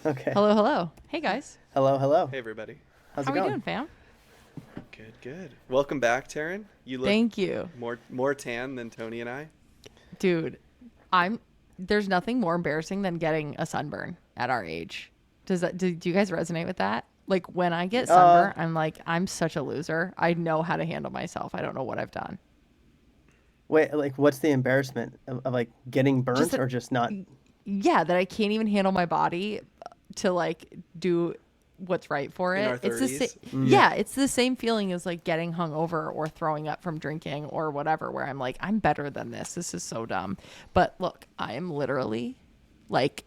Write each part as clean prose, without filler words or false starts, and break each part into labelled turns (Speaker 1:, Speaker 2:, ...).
Speaker 1: Okay.
Speaker 2: Hello, hello. Hey, guys.
Speaker 1: Hello, hello.
Speaker 3: Hey, everybody.
Speaker 1: How's
Speaker 2: How
Speaker 1: it
Speaker 2: we
Speaker 1: going?
Speaker 2: doing, fam?
Speaker 3: Good, good. Welcome back, Taryn. You look
Speaker 2: Thank you.
Speaker 3: more tan than Tony and I.
Speaker 2: Dude, there's nothing more embarrassing than getting a sunburn at our age. Do you guys resonate with that? Like, when I get sunburn, I'm like, I'm such a loser. I know how to handle myself. I don't know what I've done.
Speaker 1: Wait, like, what's the embarrassment of like getting burnt or just not?
Speaker 2: Yeah, that I can't even handle my body to like do what's right for it.
Speaker 3: In our
Speaker 2: It's the
Speaker 3: 30s?
Speaker 2: yeah, it's the same feeling as like getting hungover or throwing up from drinking or whatever, where I'm like, I'm better than this. This is so dumb. But look, I am literally like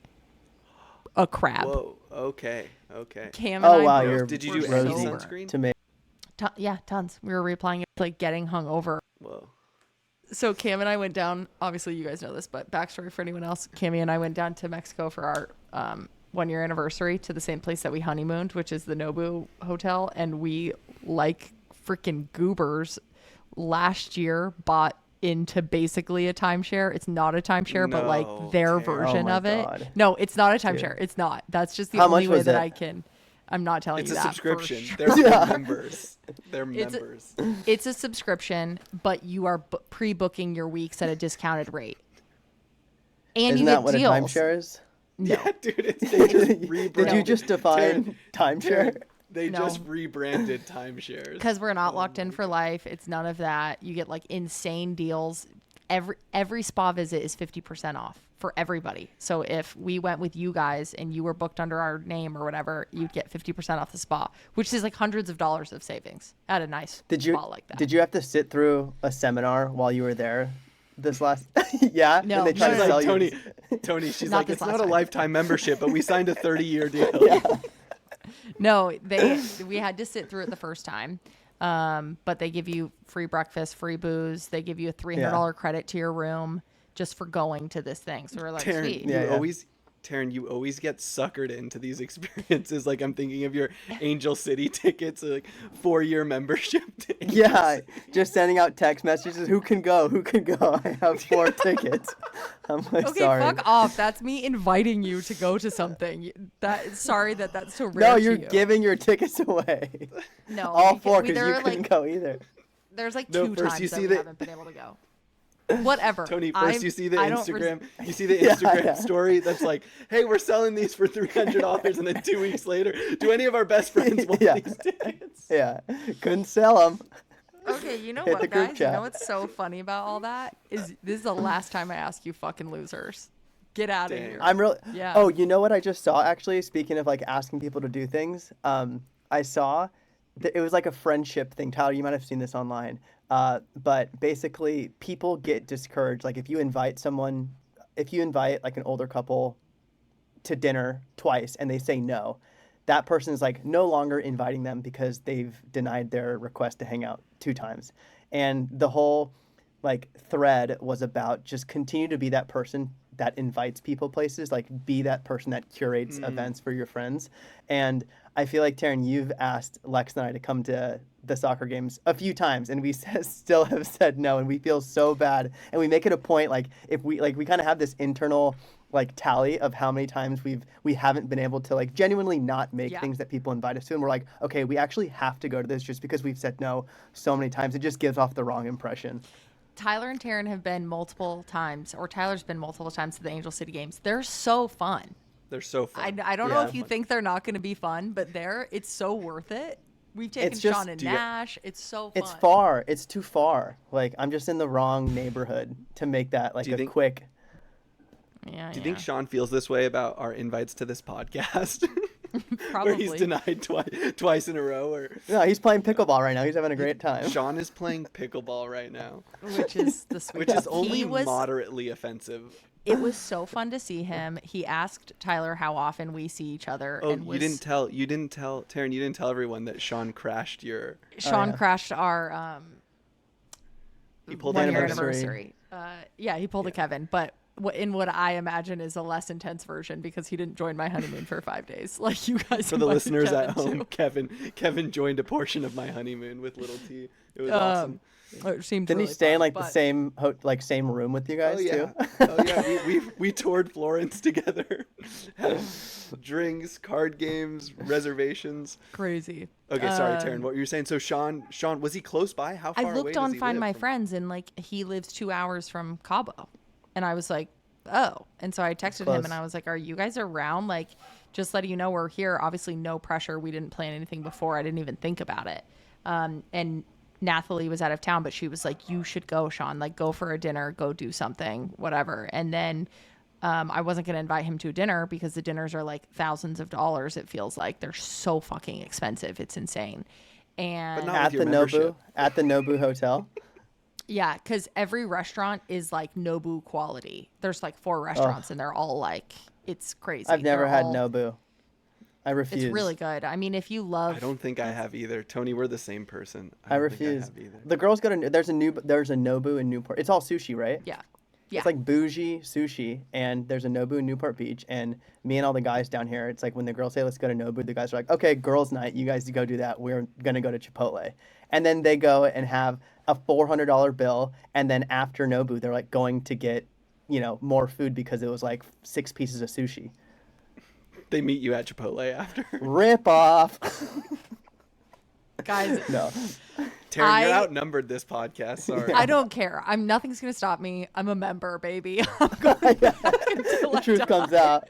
Speaker 2: a crab.
Speaker 3: Whoa. Okay.
Speaker 2: Cam and
Speaker 1: Oh
Speaker 2: I
Speaker 1: wow,
Speaker 2: both
Speaker 1: you're
Speaker 3: Did you
Speaker 2: were
Speaker 3: do any
Speaker 1: rosy
Speaker 2: sober.
Speaker 3: sunscreen?
Speaker 1: to me.
Speaker 2: Yeah, tons. We were replying it like getting hungover.
Speaker 3: Whoa.
Speaker 2: So Cam and I went down, obviously you guys know this, but backstory for anyone else, Cammy and I went down to Mexico for our 1 year anniversary to the same place that we honeymooned, which is the Nobu Hotel. And we, like freaking goobers, last year bought into basically a timeshare. It's not a timeshare, but like
Speaker 3: No,
Speaker 2: their
Speaker 3: Taryn.
Speaker 2: version
Speaker 1: Oh my
Speaker 2: of it.
Speaker 1: God.
Speaker 2: No, it's not a timeshare.
Speaker 1: Dude.
Speaker 2: It's not. That's just the
Speaker 1: How
Speaker 2: only
Speaker 1: much
Speaker 2: way
Speaker 1: was
Speaker 2: that
Speaker 1: it?
Speaker 2: I can. I'm not telling
Speaker 3: It's
Speaker 2: you
Speaker 3: a
Speaker 2: that. for
Speaker 3: subscription.
Speaker 2: sure.
Speaker 3: They're
Speaker 1: Yeah.
Speaker 3: members. They're
Speaker 2: It's a-
Speaker 3: members.
Speaker 2: It's a subscription, but you are pre-booking your weeks at a discounted rate. And
Speaker 1: Isn't
Speaker 2: you
Speaker 1: that
Speaker 2: get
Speaker 1: what
Speaker 2: deals.
Speaker 1: a timeshare is?
Speaker 2: No.
Speaker 3: Yeah, dude. They just rebranded.
Speaker 1: Did you just define timeshare?
Speaker 3: Taryn, they
Speaker 2: No.
Speaker 3: just rebranded timeshares.
Speaker 2: Because we're not locked in for life. It's none of that. You get like insane deals. Every spa visit is 50% off for everybody. So if we went with you guys and you were booked under our name or whatever, you'd get 50% off the spa, which is like hundreds of dollars of savings at a nice spa like that.
Speaker 1: Did you have to sit through a seminar while you were there this last? Yeah.
Speaker 2: No,
Speaker 1: And they tried
Speaker 2: no,
Speaker 1: to
Speaker 2: no,
Speaker 1: sell
Speaker 2: no.
Speaker 1: you.
Speaker 3: Tony, she's
Speaker 2: Not
Speaker 3: like,
Speaker 2: this
Speaker 3: it's
Speaker 2: last
Speaker 3: not a
Speaker 2: time.
Speaker 3: lifetime membership, but we signed a 30-year deal.
Speaker 1: Yeah.
Speaker 2: No, we had to sit through it the first time. But they give you free breakfast, free booze. They give you a $300 credit to your room just for going to this thing. So we're like,
Speaker 3: Taryn,
Speaker 2: sweet.
Speaker 1: Yeah.
Speaker 3: you always get suckered into these experiences. Like, I'm thinking of your Angel City tickets, like 4-year membership. To Angel
Speaker 1: Yeah,
Speaker 3: City.
Speaker 1: just sending out text messages. Who can go? Who can go? I have 4 tickets. I'm like,
Speaker 2: Okay,
Speaker 1: sorry.
Speaker 2: fuck off. That's me inviting you to go to something. Sorry that's so rare.
Speaker 1: No,
Speaker 2: to
Speaker 1: you're
Speaker 2: you.
Speaker 1: giving your tickets away.
Speaker 2: No,
Speaker 1: All 4
Speaker 2: there
Speaker 1: because you
Speaker 2: are,
Speaker 1: couldn't
Speaker 2: like,
Speaker 1: go either.
Speaker 2: There's like
Speaker 3: No,
Speaker 2: 2
Speaker 3: first
Speaker 2: times
Speaker 3: you
Speaker 2: that
Speaker 3: see
Speaker 2: we
Speaker 3: the-
Speaker 2: haven't been able to go. Whatever.
Speaker 3: Tony, first you see the
Speaker 2: I don't
Speaker 3: Instagram. You see the
Speaker 1: Yeah,
Speaker 3: Instagram
Speaker 1: yeah.
Speaker 3: story that's like, "Hey, we're selling these for $300," and then 2 weeks later, do any of our best friends want
Speaker 1: Yeah.
Speaker 3: these tickets?
Speaker 1: Yeah, couldn't sell them.
Speaker 2: Okay, you know
Speaker 1: Hit the
Speaker 2: what,
Speaker 1: group
Speaker 2: guys? You
Speaker 1: chat.
Speaker 2: know what's so funny about all that is this is the last time I ask you fucking losers. Get out of
Speaker 3: Dang.
Speaker 2: here.
Speaker 1: I'm really.
Speaker 2: Yeah.
Speaker 1: Oh, you know what I just saw actually? Speaking of like asking people to do things, I saw it was like a friendship thing. Tyler, you might have seen this online. But basically, people get discouraged. Like if you invite like an older couple to dinner twice and they say no, that person is like no longer inviting them because they've denied their request to hang out 2 times. And the whole like thread was about just continue to be that person that invites people places, like be that person that curates events for your friends. And I feel like, Taryn, you've asked Lex and I to come to the soccer games a few times and we still have said no, and we feel so bad. And we make it a point, like if we kind of have this internal like tally of how many times we haven't been able to like genuinely not make
Speaker 2: Yeah.
Speaker 1: things that people invite us to, and we're like, okay, we actually have to go to this just because we've said no so many times. It just gives off the wrong impression.
Speaker 2: Tyler and Taryn have been multiple times, or Tyler's been multiple times to the Angel City games. They're so fun.
Speaker 3: They're so
Speaker 2: I
Speaker 3: fun.
Speaker 2: don't know
Speaker 1: Yeah.
Speaker 2: if you think they're not going to be fun, but it's so worth it. We've taken
Speaker 1: It's just-
Speaker 2: Sean and
Speaker 3: Do you-
Speaker 2: Nash. It's so fun.
Speaker 1: It's far. It's too far. Like I'm just in the wrong neighborhood to make that like
Speaker 3: Do you
Speaker 1: a
Speaker 3: think-
Speaker 1: quick.
Speaker 2: Yeah,
Speaker 3: Do you think Sean feels this way about our invites to this podcast?
Speaker 2: Probably.
Speaker 3: Where he's denied twice in a row? Or
Speaker 1: No, he's playing pickleball right now. He's having a great time.
Speaker 3: Sean is playing pickleball right now,
Speaker 2: Which is the sweetest.
Speaker 3: which is only
Speaker 2: He was-
Speaker 3: moderately offensive.
Speaker 2: It was so fun to see him. He asked Tyler how often we see each other.
Speaker 3: Oh,
Speaker 2: and
Speaker 3: you didn't tell Taryn. You didn't tell everyone that Sean crashed your.
Speaker 2: Sean
Speaker 1: yeah.
Speaker 2: crashed our
Speaker 3: He pulled
Speaker 2: 1 year
Speaker 1: anniversary.
Speaker 2: anniversary. Yeah, he pulled a Kevin, but in what I imagine is a less intense version because he didn't join my honeymoon for 5 days, like you guys.
Speaker 3: For the
Speaker 2: invited
Speaker 3: listeners
Speaker 2: Kevin
Speaker 3: at home,
Speaker 2: to.
Speaker 3: Kevin joined a portion of my honeymoon with little T. It was awesome.
Speaker 2: It seemed
Speaker 1: Didn't
Speaker 2: really
Speaker 1: he stay in
Speaker 2: fun,
Speaker 1: like
Speaker 2: but
Speaker 1: the same room with you guys
Speaker 3: Oh yeah,
Speaker 1: too?
Speaker 3: oh yeah. We toured Florence together. drinks, card games, reservations.
Speaker 2: Crazy.
Speaker 3: Okay, sorry, Taryn, what were you saying? So Sean, was he close by? How
Speaker 2: I
Speaker 3: far away
Speaker 2: looked
Speaker 3: does
Speaker 2: on
Speaker 3: he
Speaker 2: Find
Speaker 3: live
Speaker 2: My
Speaker 3: from?
Speaker 2: Friends, and like he lives 2 hours from Cabo, and I was like, oh. And so I texted him,
Speaker 1: Close.
Speaker 2: and I was like, are you guys around? Like, just letting you know we're here. Obviously, no pressure. We didn't plan anything before. I didn't even think about it. And Nathalie was out of town, but she was like, you should go, Sean. Like, go for a dinner, go do something, whatever. And then I wasn't going to invite him to a dinner because the dinners are like thousands of dollars. It feels like they're so fucking expensive. It's insane. And
Speaker 3: not
Speaker 1: At
Speaker 3: with
Speaker 1: the
Speaker 3: your membership.
Speaker 1: Nobu Hotel.
Speaker 2: yeah, because every restaurant is like Nobu quality. There's like 4 restaurants, and they're all like, it's crazy.
Speaker 1: I've never
Speaker 2: They're
Speaker 1: had
Speaker 2: all-
Speaker 1: Nobu. I refuse.
Speaker 2: It's really good. I mean, if you love,
Speaker 3: I don't think I have either. Tony, we're the same person.
Speaker 1: I
Speaker 3: don't think
Speaker 1: refuse.
Speaker 3: have either.
Speaker 1: The girls go to there's a Nobu in Newport. It's all sushi, right?
Speaker 2: yeah, yeah,
Speaker 1: It's like bougie sushi, and there's a Nobu in Newport Beach. And me and all the guys down here, it's like when the girls say let's go to Nobu, the guys are like, okay, girls' night, you guys go do that. We're gonna go to Chipotle, and then they go and have a $400 bill, and then after Nobu, they're like going to get, more food because it was like 6 pieces of sushi.
Speaker 3: They meet you at Chipotle after.
Speaker 1: Rip off.
Speaker 2: guys.
Speaker 1: No.
Speaker 3: Taryn, you're
Speaker 2: I-
Speaker 3: outnumbered this podcast. Sorry.
Speaker 2: I don't care. Nothing's gonna stop me. I'm a member, baby. I'm going until
Speaker 1: The
Speaker 2: I
Speaker 1: truth
Speaker 2: die.
Speaker 1: comes out.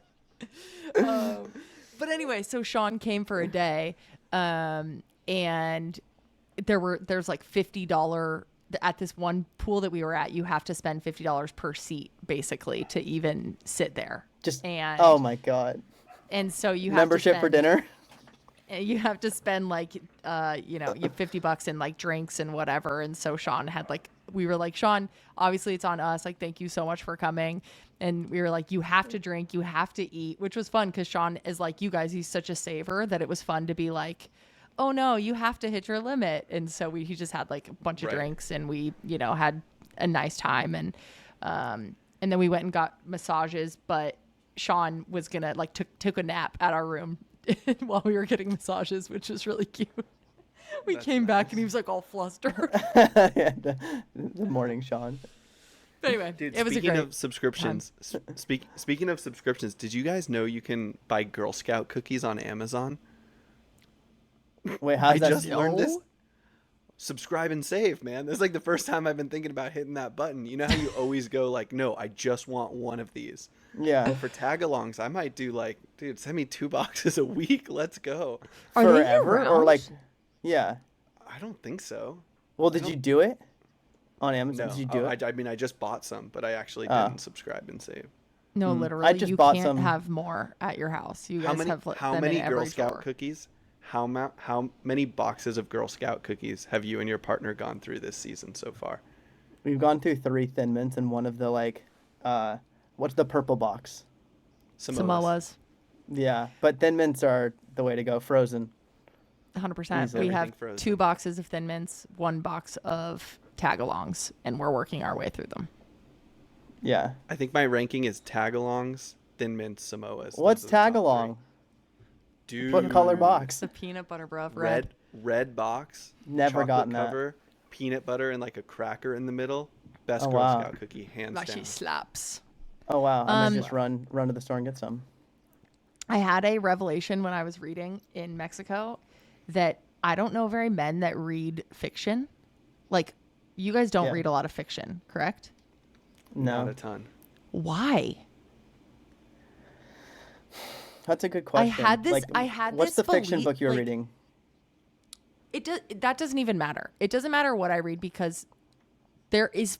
Speaker 2: But anyway, so Sean came for a day, and there's like $50 at this one pool that we were at. You have to spend $50 per seat basically to even sit there. And
Speaker 1: Oh my God.
Speaker 2: and so you have
Speaker 1: Membership
Speaker 2: to
Speaker 1: for
Speaker 2: spend,
Speaker 1: dinner?
Speaker 2: You have to spend like you have $50 in like drinks and whatever. And so Sean had like, we were like, Sean, obviously it's on us, like thank you so much for coming. And we were like, you have to drink, you have to eat, which was fun because Sean is like you guys, he's such a saver that it was fun to be like, oh no, you have to hit your limit. And so he just had like a bunch of
Speaker 3: Right.
Speaker 2: drinks, and we had a nice time. And then we went and got massages, but Sean was gonna like took a nap at our room while we were getting massages, which was really cute. We
Speaker 3: That's
Speaker 2: came back
Speaker 3: nice.
Speaker 2: and he was like all flustered.
Speaker 1: Yeah, the morning Sean.
Speaker 2: But anyway,
Speaker 3: Dude,
Speaker 2: it was a
Speaker 3: speaking
Speaker 2: great
Speaker 3: of subscriptions, speaking of subscriptions, did you guys know you can buy Girl Scout cookies on Amazon?
Speaker 1: Wait, how's
Speaker 3: I
Speaker 1: that?
Speaker 3: just learned this.
Speaker 2: No?
Speaker 3: Subscribe and save, man. This is like the first time I've been thinking about hitting that button. You know how you always go like, no, I just want one of these.
Speaker 1: Yeah.
Speaker 3: Well, for tag-alongs, I might do like, dude, send me 2 boxes a week. Let's go.
Speaker 2: Are they
Speaker 1: Forever or
Speaker 2: year-round?
Speaker 1: like? Yeah.
Speaker 3: I don't think so.
Speaker 1: Well, did you do it on Amazon?
Speaker 3: No,
Speaker 1: Did you do it?
Speaker 3: I mean, I just bought some, but I actually
Speaker 1: Oh.
Speaker 3: didn't subscribe and save.
Speaker 2: No,
Speaker 1: Mm.
Speaker 2: literally,
Speaker 1: I just
Speaker 2: you
Speaker 1: bought
Speaker 2: can't
Speaker 1: some-
Speaker 2: have more at your house. You guys
Speaker 3: How many?
Speaker 2: have
Speaker 3: How
Speaker 2: them
Speaker 3: many
Speaker 2: in
Speaker 3: Girl
Speaker 2: every
Speaker 3: Scout
Speaker 2: drawer.
Speaker 3: cookies? How many boxes of Girl Scout cookies have you and your partner gone through this season so far?
Speaker 1: We've gone through 3 Thin Mints and one of the what's the purple box?
Speaker 2: Samoas,
Speaker 1: Yeah, but Thin Mints are the way to go. Frozen.
Speaker 2: 100%.
Speaker 1: Easily.
Speaker 2: We have
Speaker 3: Everything frozen.
Speaker 2: 2 boxes of Thin Mints, 1 box of Tagalongs, and we're working our way through them.
Speaker 1: Yeah.
Speaker 3: I think my ranking is Tagalongs, Thin Mints, Samoas.
Speaker 1: What's
Speaker 3: Those are the top
Speaker 1: tag along?
Speaker 3: 3. Dude.
Speaker 1: What color box?
Speaker 2: The peanut butter bruv
Speaker 3: Red box.
Speaker 1: Never
Speaker 3: chocolate
Speaker 1: gotten that.
Speaker 3: cover, peanut butter and like a cracker in the middle. Best
Speaker 1: Oh,
Speaker 3: Girl
Speaker 1: wow.
Speaker 3: Scout cookie, hands
Speaker 2: Actually
Speaker 3: down.
Speaker 2: slaps.
Speaker 1: Oh wow! I'm gonna
Speaker 2: Um,
Speaker 1: just run to the store and get some.
Speaker 2: I had a revelation when I was reading in Mexico that I don't know very men that read fiction. Like, you guys don't
Speaker 1: Yeah.
Speaker 2: read a lot of fiction, correct?
Speaker 3: Not
Speaker 1: No,
Speaker 3: a ton.
Speaker 2: Why?
Speaker 1: that's a good question.
Speaker 2: had this- I had
Speaker 1: What's
Speaker 2: this
Speaker 1: the fiction
Speaker 2: belief-
Speaker 1: book you're
Speaker 2: like-
Speaker 1: reading?
Speaker 2: That doesn't even matter. It doesn't matter what I read because there's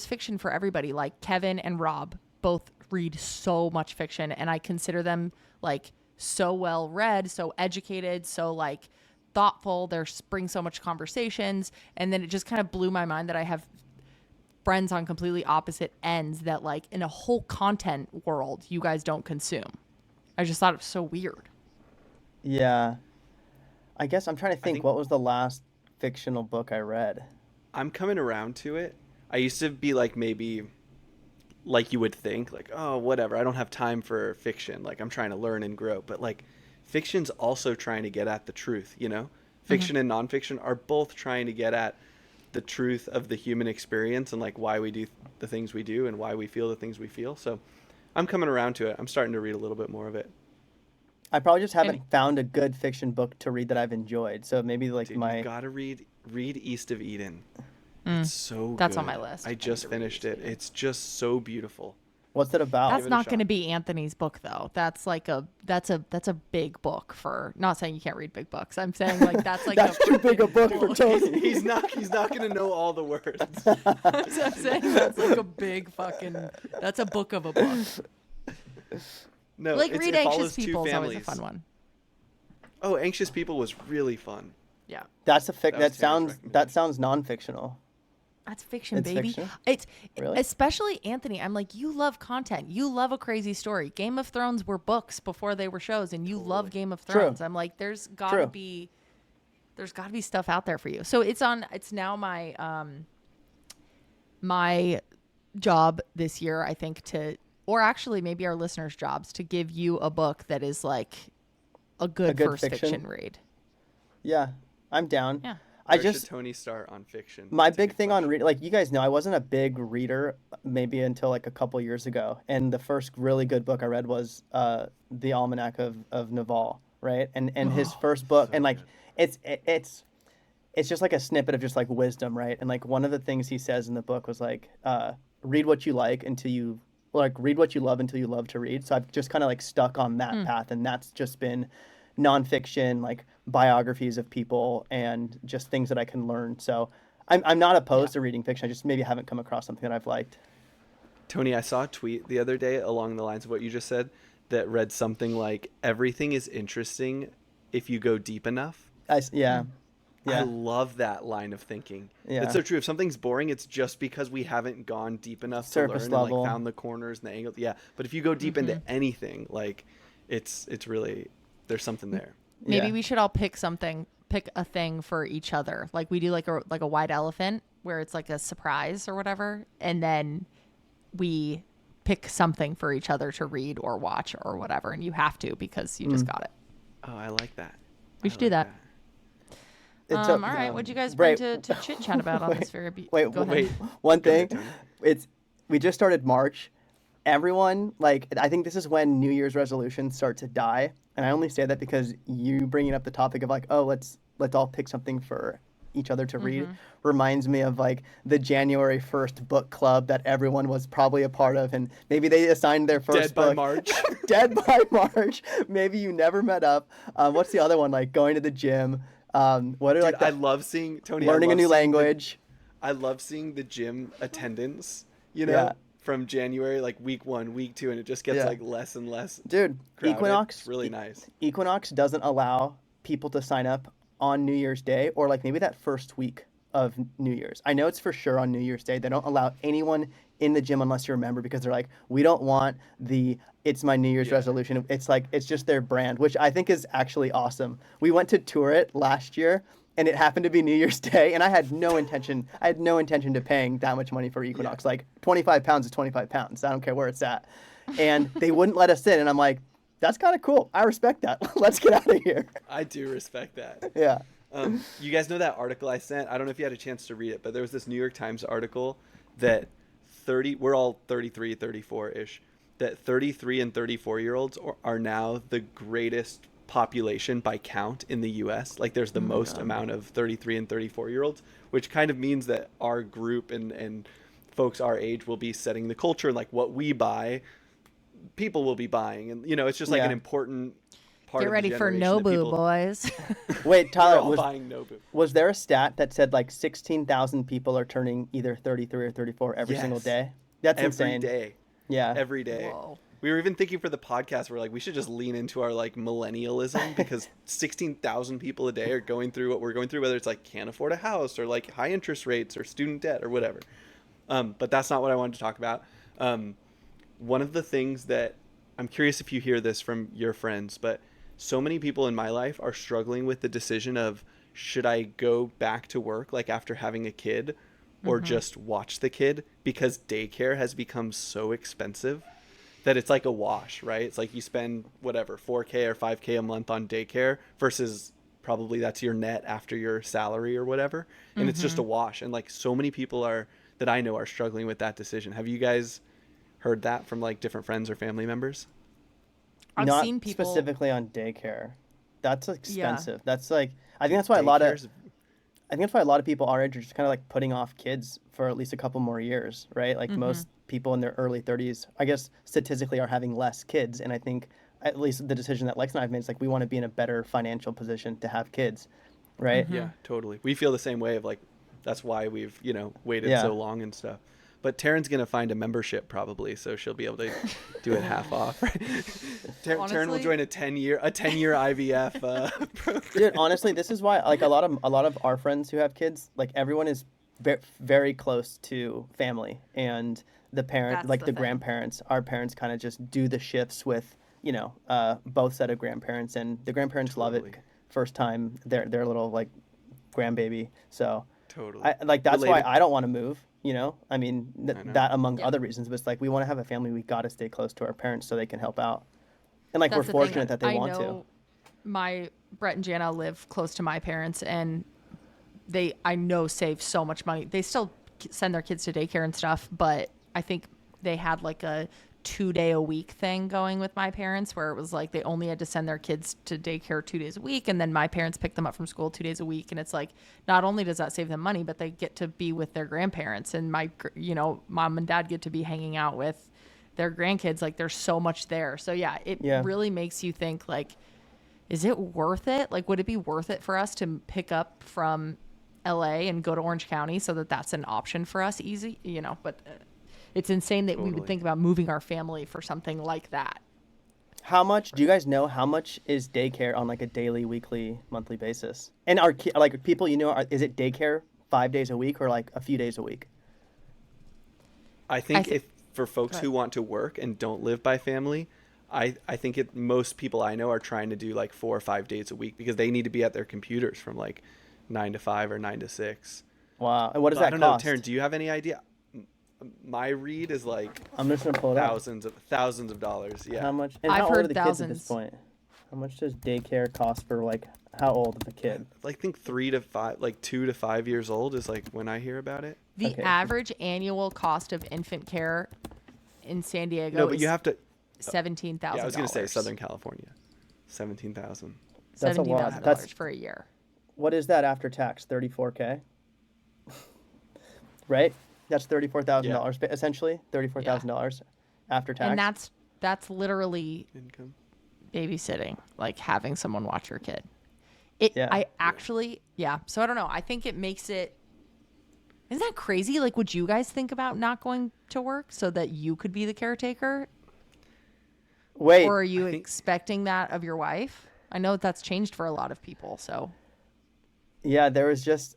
Speaker 2: fiction for everybody. Like Kevin and Rob both read so much fiction, and I consider them like so well read, so educated, so like thoughtful. They bring so much conversations, and then it just kind of blew my mind that I have friends on completely opposite ends that like in a whole content world you guys don't consume. I just thought it was so weird.
Speaker 1: Yeah, I guess I'm trying to think.
Speaker 3: think-
Speaker 1: What was the last fictional book I read?
Speaker 3: I'm coming around to it. I used to be like maybe like you would think like, oh, whatever. I don't have time for fiction. Like I'm trying to learn and grow, but like fiction's also trying to get at the truth, you know? Fiction and nonfiction are both trying to get at the truth of the human experience and like why we do the things we do and why we feel the things we feel. So I'm coming around to it. I'm starting to read a little bit more of it.
Speaker 1: I probably just
Speaker 2: And
Speaker 1: haven't found a good fiction book to read that I've enjoyed. So maybe like
Speaker 3: Dude, you've
Speaker 1: my
Speaker 3: got to read East of Eden. It's
Speaker 2: mm,
Speaker 3: so
Speaker 2: that's on my
Speaker 3: good.
Speaker 2: list.
Speaker 3: I
Speaker 2: I need
Speaker 3: just
Speaker 2: to read
Speaker 3: finished
Speaker 2: East
Speaker 3: it.
Speaker 2: Eden.
Speaker 3: It's just so beautiful.
Speaker 1: what's it about?
Speaker 3: Give
Speaker 2: That's
Speaker 3: it a
Speaker 2: not going
Speaker 3: shot.
Speaker 2: to be Anthony's book though. That's a big book for. Not saying you can't read big books. I'm saying like that's like a
Speaker 1: That's too big a
Speaker 2: freaking
Speaker 1: book for
Speaker 2: book.
Speaker 1: Tony.
Speaker 3: He's not gonna know all the words.
Speaker 2: I'm saying that's like a big fucking. That's a book of a book.
Speaker 3: No,
Speaker 2: Like read
Speaker 3: it
Speaker 2: Anxious
Speaker 3: follows two
Speaker 2: People is always a
Speaker 3: families.
Speaker 2: fun one.
Speaker 3: Oh, Anxious People was really fun.
Speaker 2: Yeah.
Speaker 1: That's a
Speaker 3: That was Tara's
Speaker 1: that sounds non-fictional.
Speaker 2: That's fiction,
Speaker 1: It's
Speaker 2: baby.
Speaker 1: fiction?
Speaker 2: It's
Speaker 1: Really?
Speaker 2: especially Anthony. I'm like, you love content. You love a crazy story. Game of Thrones were books before they were shows, and you love Game of
Speaker 1: True.
Speaker 2: Thrones. I'm like, there's gotta
Speaker 1: True.
Speaker 2: be stuff out there for you. So it's now my my job this year, I think, or actually maybe our listeners' jobs to give you a book that is like a good
Speaker 1: good
Speaker 2: first
Speaker 1: fiction?
Speaker 2: fiction read.
Speaker 1: Yeah, I'm down.
Speaker 2: Yeah.
Speaker 1: I
Speaker 3: Where
Speaker 1: just
Speaker 3: should Tony start on fiction?
Speaker 1: my
Speaker 3: That's a
Speaker 1: big
Speaker 3: good
Speaker 1: thing on
Speaker 3: question.
Speaker 1: reading, like you guys know, I wasn't a big reader maybe until like a couple years ago, and the first really good book I read was the Almanac of Naval, right? And his first book,
Speaker 3: So
Speaker 1: and like
Speaker 3: good.
Speaker 1: it's it, it's it's just like a snippet of just like wisdom, right? And like one of the things he says in the book was like, read what you like until you like read what you love until you love to read. So I've just kind of like stuck on that path, and that's just been nonfiction, like biographies of people and just things that I can learn. So I'm not
Speaker 2: Yeah.
Speaker 1: opposed to reading fiction. I just maybe haven't come across something that I've liked.
Speaker 3: Tony, I saw a tweet the other day along the lines of what you just said that read something like everything is interesting if you go deep enough.
Speaker 1: Yeah,
Speaker 3: I
Speaker 1: yeah,
Speaker 3: love that line of thinking. It's
Speaker 1: yeah.
Speaker 3: so true. If something's boring, it's just because we haven't gone deep enough to
Speaker 1: Surface
Speaker 3: learn and like
Speaker 1: level.
Speaker 3: found the corners and the angles. Yeah, but if you go deep into anything, like it's really there's something there.
Speaker 2: Maybe
Speaker 1: Yeah.
Speaker 2: we should all pick a thing for each other. Like we do like a white elephant where it's like a surprise or whatever, and then we pick something for each other to read or watch or whatever, and you have to because you just got it.
Speaker 3: Oh, I like that.
Speaker 2: We
Speaker 3: I
Speaker 2: should do
Speaker 3: like
Speaker 2: that.
Speaker 1: It's
Speaker 2: All right, what'd you guys bring
Speaker 1: Right.
Speaker 2: to chit chat about on this very?
Speaker 1: Wait,
Speaker 2: Go ahead.
Speaker 3: Wait,
Speaker 1: one
Speaker 3: go ahead,
Speaker 1: thing.
Speaker 3: Tony.
Speaker 1: It's we just started March. Everyone, like, I think this is when New Year's resolutions start to die, and I only say that because you bringing up the topic of like, oh, let's all pick something for each other to read reminds me of like the January 1st book club that everyone was probably a part of, and maybe they assigned their first
Speaker 3: Dead by
Speaker 1: book.
Speaker 3: March.
Speaker 1: Dead by March. Maybe you never met up. What's the other one? Like going to the gym. What are
Speaker 3: Dude,
Speaker 1: like
Speaker 3: I
Speaker 1: the,
Speaker 3: love seeing Tony.
Speaker 1: learning
Speaker 3: I
Speaker 1: a
Speaker 3: love
Speaker 1: new
Speaker 3: seeing
Speaker 1: language?
Speaker 3: I love seeing the gym attendance.
Speaker 1: Yeah.
Speaker 3: From January, like week 1, week 2, and it just gets
Speaker 1: Yeah.
Speaker 3: like less and less
Speaker 1: Dude,
Speaker 3: crowded.
Speaker 1: Equinox.
Speaker 3: It's really nice.
Speaker 1: Equinox doesn't allow people to sign up on New Year's Day or like maybe that first week of New Year's. I know it's for sure on New Year's Day. They don't allow anyone in the gym unless you're a member because they're like, we don't want the it's my New Year's
Speaker 3: Yeah.
Speaker 1: resolution. It's like it's just their brand, which I think is actually awesome. We went to tour it last year and it happened to be New Year's Day and I had no intention to paying that much money for Equinox. Like 25 pounds is 25 pounds. I don't care where it's at. And they wouldn't let us in and I'm like, that's kind of cool. I respect that. Let's get out of here.
Speaker 3: I do respect that.
Speaker 1: Yeah.
Speaker 3: You guys know that article I sent? I don't know if you had a chance to read it, but there was this New York Times article that we're all 33, 34-ish, that 33 and 34-year-olds are now the greatest population by count in the US. Like there's the most amount of 33 and 34-year-olds, which kind of means that our group and folks our age will be setting the culture, like what we buy, people will be buying. And, it's just like an important part
Speaker 2: Get
Speaker 3: of
Speaker 2: ready
Speaker 3: the
Speaker 2: for
Speaker 3: generation that
Speaker 2: Nobu,
Speaker 3: people,
Speaker 2: boys.
Speaker 1: Wait,
Speaker 3: we're
Speaker 1: Tyler,
Speaker 3: all buying Nobu.
Speaker 1: was there a stat that said like 16,000 people are turning either 33 or 34 every single
Speaker 3: Yes.
Speaker 1: day? That's
Speaker 3: Every
Speaker 1: insane.
Speaker 3: day.
Speaker 1: Yeah.
Speaker 3: Every day.
Speaker 2: Whoa.
Speaker 3: We were even thinking for the podcast, we're like, we should just lean into our like millennialism because 16,000 people a day are going through what we're going through, whether it's like can't afford a house or like high interest rates or student debt or whatever. But that's not what I wanted to talk about. One of the things that I'm curious if you hear this from your friends, but so many people in my life are struggling with the decision of should I go back to work like after having a kid or just watch the kid because daycare has become so expensive that it's like a wash, right? It's like you spend whatever 4K or 5K a month on daycare versus probably that's your net after your salary or whatever, and it's just a wash. And like so many people that I know are struggling with that decision. Have you guys heard that from like different friends or family members?
Speaker 2: I've
Speaker 1: Not
Speaker 2: seen people,
Speaker 1: specifically on daycare. That's
Speaker 2: yeah.
Speaker 1: expensive. That's like I think that's why a lot of
Speaker 3: Daycare's
Speaker 1: I think that's why a lot of people our age are just kind of like putting off kids for at least a couple more years, right? Like
Speaker 2: Mm-hmm.
Speaker 1: most people in their early 30s, I guess statistically are having less kids. And I think at least the decision that Lex and I have made is like we want to be in a better financial position to have kids, right?
Speaker 2: Mm-hmm.
Speaker 3: Yeah, totally. We feel the same way of like that's why we've, waited
Speaker 1: Yeah.
Speaker 3: so long and stuff. But Taryn's gonna find a membership probably, so she'll be able to do it half off. Right? Taryn will
Speaker 2: Honestly,
Speaker 3: join a 10-year IVF
Speaker 1: Dude,
Speaker 3: program.
Speaker 1: honestly, this is why like a lot of our friends who have kids, like everyone is very close to family and the parent,
Speaker 2: that's
Speaker 1: like
Speaker 2: the
Speaker 1: the
Speaker 2: thing.
Speaker 1: grandparents, our parents kind of just do the shifts with, both set of grandparents and the grandparents love it
Speaker 3: Totally,
Speaker 1: first time their little like grandbaby. So
Speaker 3: totally.
Speaker 1: I like that's why
Speaker 3: Related.
Speaker 1: I don't want to move, I mean
Speaker 3: I know.
Speaker 1: that among
Speaker 2: Yeah.
Speaker 1: other reasons, but it's like we want to have a family, we got to stay close to our parents so they can help out. And like we're
Speaker 2: That's the thing.
Speaker 1: fortunate that they
Speaker 2: I
Speaker 1: want to.
Speaker 2: know my Brett and Jana live close to my parents, and they I know save so much money. They still send their kids to daycare and stuff, but I think they had like a 2 day a week thing going with my parents where it was like they only had to send their kids to daycare 2 days a week, and then my parents picked them up from school 2 days a week. And it's like not only does that save them money, but they get to be with their grandparents, and mom and dad get to be hanging out with their grandkids. Like there's so much there. So yeah, it
Speaker 1: Yeah.
Speaker 2: really makes you think like, is it worth it? Like, would it be worth it for us to pick up from LA and go to Orange County so that that's an option for us easy, but it's insane that we would
Speaker 3: Totally.
Speaker 2: think about moving our family for something like that.
Speaker 1: How much do you guys know how much is daycare on like a daily, weekly, monthly basis? And are like people is it daycare 5 days a week or like a few days a week?
Speaker 3: I
Speaker 2: I
Speaker 3: think
Speaker 2: think,
Speaker 3: if for folks who want to work and don't live by family, I think most people I know are trying to do like 4 or 5 days a week because they need to be at their computers from like 9 to 5 or 9 to 6.
Speaker 1: Wow. And what does
Speaker 3: But I
Speaker 1: that
Speaker 3: don't know, Taryn,
Speaker 1: cost?
Speaker 3: do you have any idea? My read is like
Speaker 1: I'm just gonna pull it up.
Speaker 3: thousands of dollars. Yeah.
Speaker 1: How much? And
Speaker 2: I've
Speaker 1: how old are
Speaker 2: heard
Speaker 1: the kids at this
Speaker 2: thousands.
Speaker 1: point? How much does daycare cost for like how old is the
Speaker 3: I
Speaker 1: kid?
Speaker 3: like think 3 to 5, like 2 to 5 years old is like when I hear about it.
Speaker 2: The
Speaker 1: Okay.
Speaker 2: average annual cost of infant care in San
Speaker 3: No,
Speaker 2: Diego
Speaker 3: but you
Speaker 2: is
Speaker 3: have to.
Speaker 2: seventeen
Speaker 3: Yeah,
Speaker 2: thousand
Speaker 3: I was gonna say
Speaker 2: dollars.
Speaker 3: Southern California, 17,000.
Speaker 1: That's a
Speaker 2: Seventeen
Speaker 1: lot.
Speaker 2: thousand
Speaker 1: That's
Speaker 2: dollars for a year.
Speaker 1: what is that after tax? 34K, right? That's thirty-four thousand
Speaker 3: Yeah,
Speaker 1: dollars essentially. Thirty-four
Speaker 2: Yeah,
Speaker 1: thousand dollars after
Speaker 2: and
Speaker 1: tax.
Speaker 2: that's literally
Speaker 3: income.
Speaker 2: babysitting, like having someone watch your kid. It
Speaker 1: Yeah.
Speaker 2: I
Speaker 3: Yeah.
Speaker 2: actually, yeah, so I don't know, I think it makes it, isn't that crazy? Like, would you guys think about not going to work so that you could be the caretaker,
Speaker 1: Wait.
Speaker 2: or are
Speaker 3: I
Speaker 2: you
Speaker 3: think
Speaker 2: expecting that of your wife? I know that's changed for a lot of people, so
Speaker 1: Yeah, there was just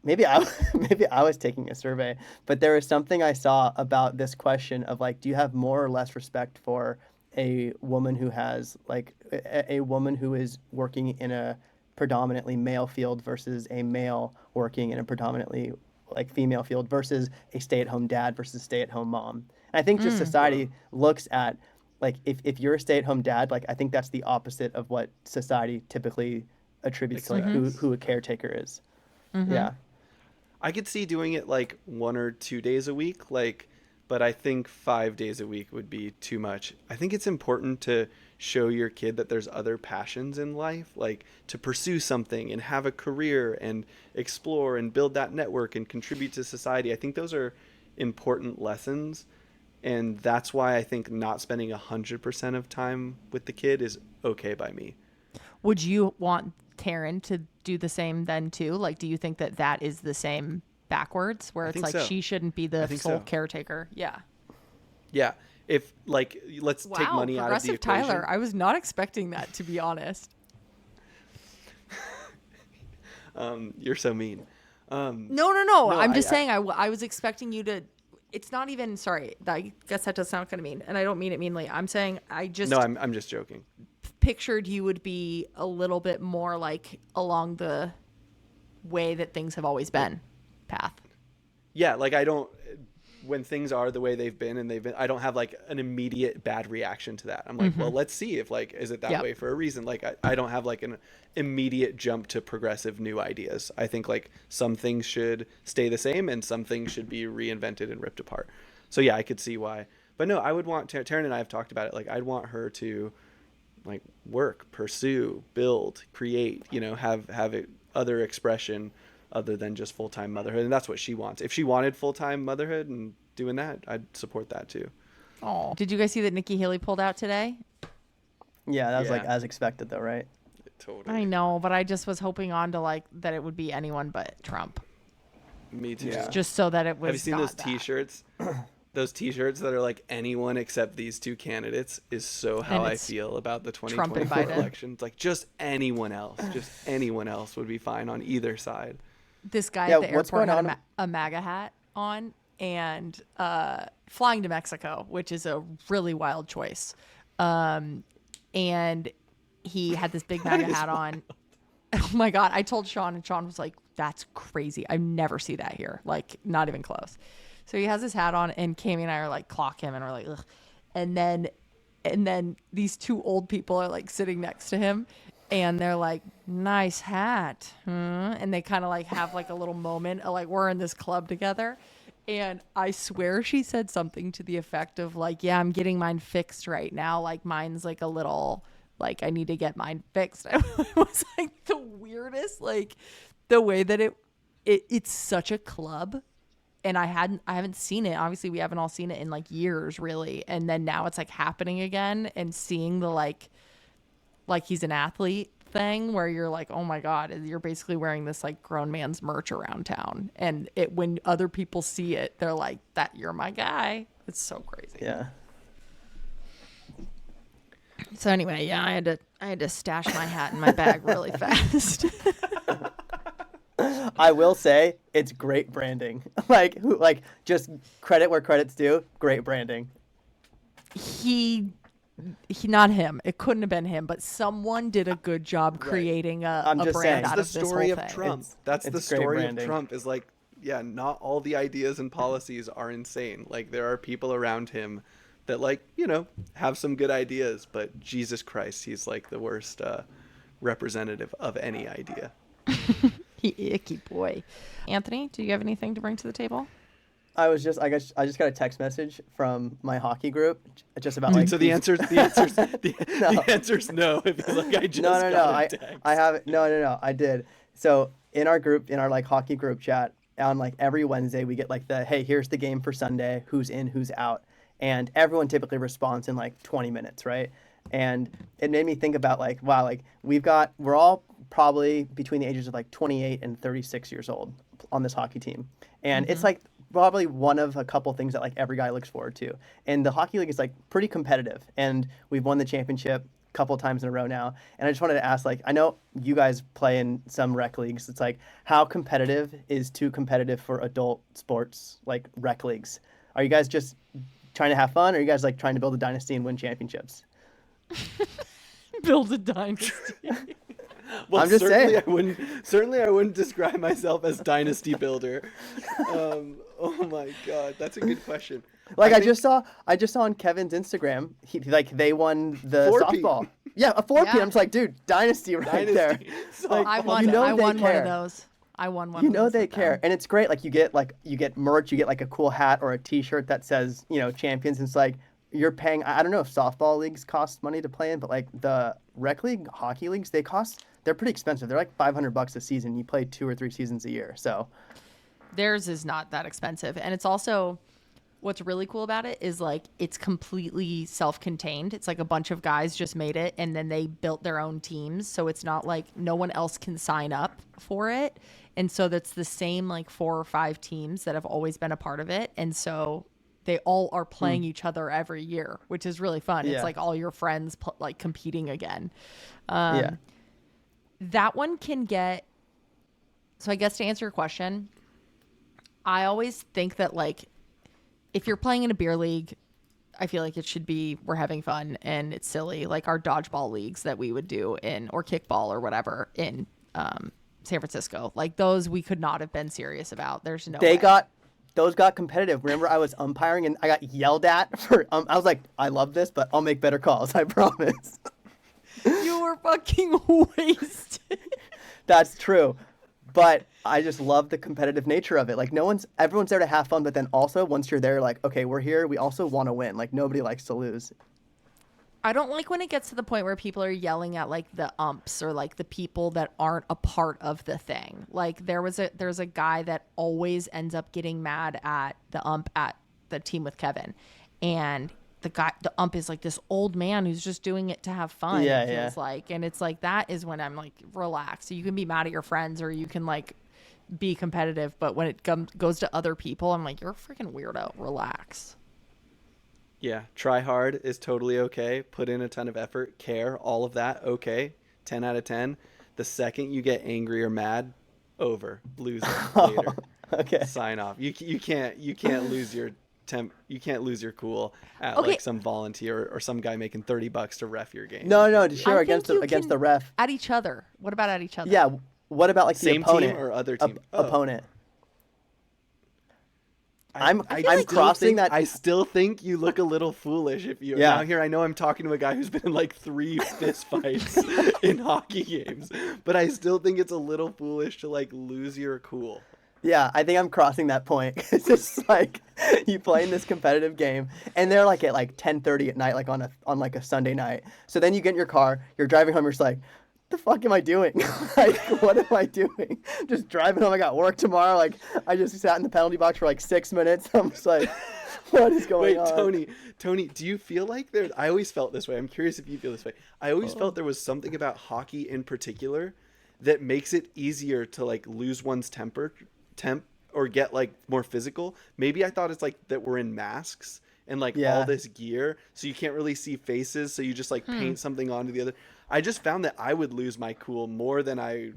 Speaker 1: maybe I maybe I was taking a survey, but there was something I saw about this question of like, do you have more or less respect for a woman who has like a woman who is working in a predominantly male field versus a male working in a predominantly like female field versus a stay-at-home dad versus stay-at-home mom. And I think just
Speaker 3: Whoa.
Speaker 1: society looks at like if you're a stay-at-home dad, like I think that's the opposite of what society typically attributes to like
Speaker 3: Expects.
Speaker 1: who a caretaker is.
Speaker 2: mm-hmm.
Speaker 1: Yeah.
Speaker 3: I could see doing it like 1 or 2 days a week, like, but I think 5 days a week would be too much. I think it's important to show your kid that there's other passions in life, like to pursue something and have a career and explore and build that network and contribute to society. I think those are important lessons. And that's why I think not spending 100% of time with the kid is okay by me.
Speaker 2: Would you want Taryn to do the same then too? Like, do you think that that is the same backwards, where
Speaker 3: I
Speaker 2: it's
Speaker 3: think
Speaker 2: like
Speaker 3: so.
Speaker 2: she shouldn't be the
Speaker 3: I think
Speaker 2: sole
Speaker 3: so.
Speaker 2: caretaker? Yeah.
Speaker 3: Yeah. If, like, let's take
Speaker 2: Wow,
Speaker 3: money out of the
Speaker 2: progressive Tyler.
Speaker 3: equation.
Speaker 2: I was not expecting that, to be honest.
Speaker 3: You're so mean.
Speaker 2: No, no, no.
Speaker 3: No,
Speaker 2: I'm just
Speaker 3: I
Speaker 2: saying I was expecting you to. It's not even. Sorry. I guess that does sound kind of mean. And I don't mean it meanly. I'm saying I
Speaker 3: no,
Speaker 2: just
Speaker 3: I'm just joking.
Speaker 2: pictured you would be a little bit more like along the way that things have always been path.
Speaker 3: Yeah, like I don't when things are the way they've been and they've been I don't have like an immediate bad reaction to that. I'm like, well, let's see if like is it that
Speaker 2: Yep.
Speaker 3: way for a reason? Like I don't have like an immediate jump to progressive new ideas. I think like some things should stay the same and some things should be reinvented and ripped apart. So yeah, I could see why. But no, I would want Taryn and I have talked about it. Like I'd want her to like work, pursue, build, create, have it other expression other than just full-time motherhood. And that's what she wants. If she wanted full-time motherhood and doing that, I'd support that too.
Speaker 2: Oh, did you guys see that Nikki Haley pulled out today?
Speaker 1: Yeah, that was like
Speaker 3: Yeah.
Speaker 1: as expected though, right?
Speaker 3: Totally.
Speaker 2: I know, but I just was hoping on to like that it would be anyone but Trump,
Speaker 3: Me too.
Speaker 1: Yeah.
Speaker 2: just so that it was.
Speaker 3: Have you seen
Speaker 2: not
Speaker 3: those
Speaker 2: that.
Speaker 3: T-shirts? Those T-shirts that are like anyone except these two candidates is so how
Speaker 2: And
Speaker 3: I
Speaker 2: it's
Speaker 3: feel about the
Speaker 2: Trump
Speaker 3: 2024
Speaker 2: and Biden.
Speaker 3: election. It's like just anyone else would be fine on either side.
Speaker 2: This guy
Speaker 1: Yeah,
Speaker 2: at the
Speaker 1: what's
Speaker 2: airport
Speaker 1: going
Speaker 2: had
Speaker 1: on?
Speaker 2: a MAGA hat on and flying to Mexico, which is a really wild choice. And he had this big MAGA hat on. Oh my God. I told Sean, and Sean was like, that's crazy. I never see that here. Like, not even close. So he has his hat on, and Cammy and I are like, clock him, and we're like, ugh. And then these two old people are like sitting next to him, and they're like, nice hat. And they kind of like have like a little moment of like, we're in this club together. And I swear she said something to the effect of like, yeah, I'm getting mine fixed right now. Like mine's like a little, like I need to get mine fixed. It was like the weirdest, like the way that it's such a club. And I haven't seen it. Obviously we haven't all seen it in like years really. And then now it's like happening again, and seeing the like he's an athlete thing where you're like, oh my God, you're basically wearing this like grown man's merch around town. And when other people see it, they're like, that you're my guy. It's so crazy.
Speaker 1: Yeah.
Speaker 2: So anyway, yeah, I had to stash my hat in my bag really fast.
Speaker 1: I will say it's great branding. like just credit where credit's due. Great branding.
Speaker 2: he not him. It couldn't have been him, but someone did a good job creating
Speaker 1: I'm
Speaker 2: a
Speaker 1: just saying.
Speaker 2: brand out
Speaker 3: That's
Speaker 2: of
Speaker 3: the
Speaker 2: this
Speaker 3: story
Speaker 2: whole
Speaker 3: of
Speaker 2: thing.
Speaker 3: Trump. That's the
Speaker 1: it's great
Speaker 3: story of
Speaker 1: branding.
Speaker 3: Trump is like, yeah, not all the ideas and policies are insane. Like there are people around him that like, have some good ideas, but Jesus Christ, he's like the worst representative of any idea.
Speaker 2: He icky boy. Anthony, do you have anything to bring to the table?
Speaker 1: I just got a text message from my hockey group just about like
Speaker 3: So the answer's the answer's no. If you're like, I just
Speaker 1: no.
Speaker 3: got a text.
Speaker 1: I haven't. No. I did. So in our group, in our like hockey group chat, on like every Wednesday, we get like hey, here's the game for Sunday. Who's in? Who's out? And everyone typically responds in like 20 minutes, right? And it made me think about like, wow, like we're all probably between the ages of like 28 and 36 years old on this hockey team, and it's like probably one of a couple things that like every guy looks forward to. And the hockey league is like pretty competitive, and we've won the championship a couple times in a row now. And I just wanted to ask, like, I know you guys play in some rec leagues. It's like, how competitive is too competitive for adult sports, like rec leagues? Are you guys just trying to have fun, or are you guys like trying to build a dynasty and win championships?
Speaker 2: Build a dynasty.
Speaker 3: Well,
Speaker 1: I'm just saying.
Speaker 3: I wouldn't describe myself as dynasty builder. Oh my God, that's a good question.
Speaker 1: Like I just saw on Kevin's Instagram, they won the
Speaker 3: 4P.
Speaker 1: softball. Yeah, a 4P.
Speaker 2: Yeah.
Speaker 1: I'm just like, dude, dynasty right there.
Speaker 3: So
Speaker 1: Like,
Speaker 2: I won.
Speaker 1: you know
Speaker 2: I
Speaker 1: they
Speaker 2: won one
Speaker 1: care.
Speaker 2: of those. I won one.
Speaker 1: You
Speaker 2: of
Speaker 1: know
Speaker 2: those
Speaker 1: they
Speaker 2: with them.
Speaker 1: care, and it's great. Like you get merch, you get like a cool hat or a T-shirt that says champions. And it's like you're paying. I don't know if softball leagues cost money to play in, but like the rec league, hockey leagues, they're pretty expensive. They're like $500 a season. You play 2 or 3 seasons a year, so
Speaker 2: Theirs is not that expensive, and it's also what's really cool about it is like it's completely self-contained. It's like a bunch of guys just made it, and then they built their own teams, so it's not like no one else can sign up for it. And so that's the same like 4 or 5 teams that have always been a part of it, and so they all are playing each other every year, which is really fun.
Speaker 1: Yeah.
Speaker 2: It's like all your friends like competing again.
Speaker 1: yeah.
Speaker 2: That one can get, so I guess to answer your question, I always think that like if you're playing in a beer league, I feel like it should be, we're having fun and it's silly, like our dodgeball leagues that we would do or kickball or whatever in San Francisco. Like those we could not have been serious about. There's no way.
Speaker 1: Those got competitive. Remember, I was umpiring and I got yelled at for. I was like, I love this, but I'll make better calls. I promise.
Speaker 2: You were fucking wasted.
Speaker 1: That's true, but I just love the competitive nature of it. Like everyone's there to have fun, but then also once you're there, like, okay, we're here. We also want to win. Like nobody likes to lose.
Speaker 2: I don't like when it gets to the point where people are yelling at like the umps or like the people that aren't a part of the thing. Like there's a guy that always ends up getting mad at the ump at the team with Kevin. And the ump is like this old man who's just doing it to have fun,
Speaker 1: Yeah,
Speaker 2: it feels
Speaker 1: yeah.
Speaker 2: like. And it's like that is when I'm like, relax. So you can be mad at your friends or you can like be competitive, but when it goes to other people, I'm like, you're a freaking weirdo. Relax.
Speaker 3: Yeah, try hard is totally okay. Put in a ton of effort, care, all of that, okay. 10 out of 10. The second you get angry or mad, over. Lose it later.
Speaker 1: Okay.
Speaker 3: Sign off. You can't lose your you can't lose your cool at
Speaker 2: Okay.
Speaker 3: like some volunteer or some guy making $30 to ref your game.
Speaker 1: No,
Speaker 3: You
Speaker 1: no,
Speaker 3: can't do
Speaker 1: just
Speaker 3: that.
Speaker 1: sure
Speaker 2: I
Speaker 1: against
Speaker 2: think you
Speaker 1: against
Speaker 2: can
Speaker 1: the ref.
Speaker 2: at each other. What about at each other?
Speaker 1: Yeah. What about like the
Speaker 3: Same
Speaker 1: opponent?
Speaker 3: team or other team?
Speaker 1: Opponent.
Speaker 3: I
Speaker 1: I'm
Speaker 3: still
Speaker 1: crossing
Speaker 3: think,
Speaker 1: that.
Speaker 3: I still think you look a little foolish if you.
Speaker 1: Yeah.
Speaker 3: Now here I know I'm talking to a guy who's been in like 3 fist fights in hockey games, but I still think it's a little foolish to like lose your cool.
Speaker 1: Yeah, I think I'm crossing that point. It's just like you playing this competitive game, and they're like at like 10:30 at night, like on like a Sunday night. So then you get in your car, you're driving home, you're just like, the fuck am I doing? Like, what am I doing? Just driving home. I got work tomorrow. Like, I just sat in the penalty box for like 6 minutes. I'm just like, what is going
Speaker 3: Wait,
Speaker 1: on?
Speaker 3: Tony, do you feel like there? I always felt this way. I'm curious if you feel this way. I always felt there was something about hockey in particular that makes it easier to like lose one's temp or get like more physical. Maybe I thought it's like that we're in masks and like
Speaker 1: Yeah.
Speaker 3: all this gear, so you can't really see faces. So you just like paint something onto the other. I just found that I would lose my cool more than I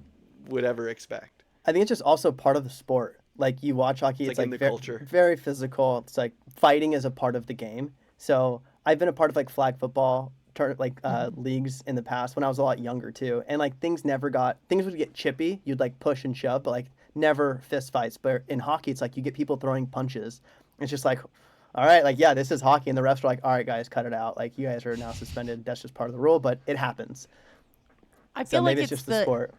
Speaker 3: would ever expect.
Speaker 1: I think it's just also part of the sport. Like you watch hockey, it's
Speaker 3: like in
Speaker 1: like
Speaker 3: the culture.
Speaker 1: very physical. It's like fighting is a part of the game. So I've been a part of like flag football leagues in the past when I was a lot younger too. And like things would get chippy. You'd like push and shove, but like never fist fights. But in hockey, it's like you get people throwing punches. It's just like, all right, like yeah, this is hockey, and the refs are like, all right, guys, cut it out. Like you guys are now suspended. That's just part of the rule, but it happens.
Speaker 2: I
Speaker 1: So
Speaker 2: feel like
Speaker 1: maybe it's just the sport.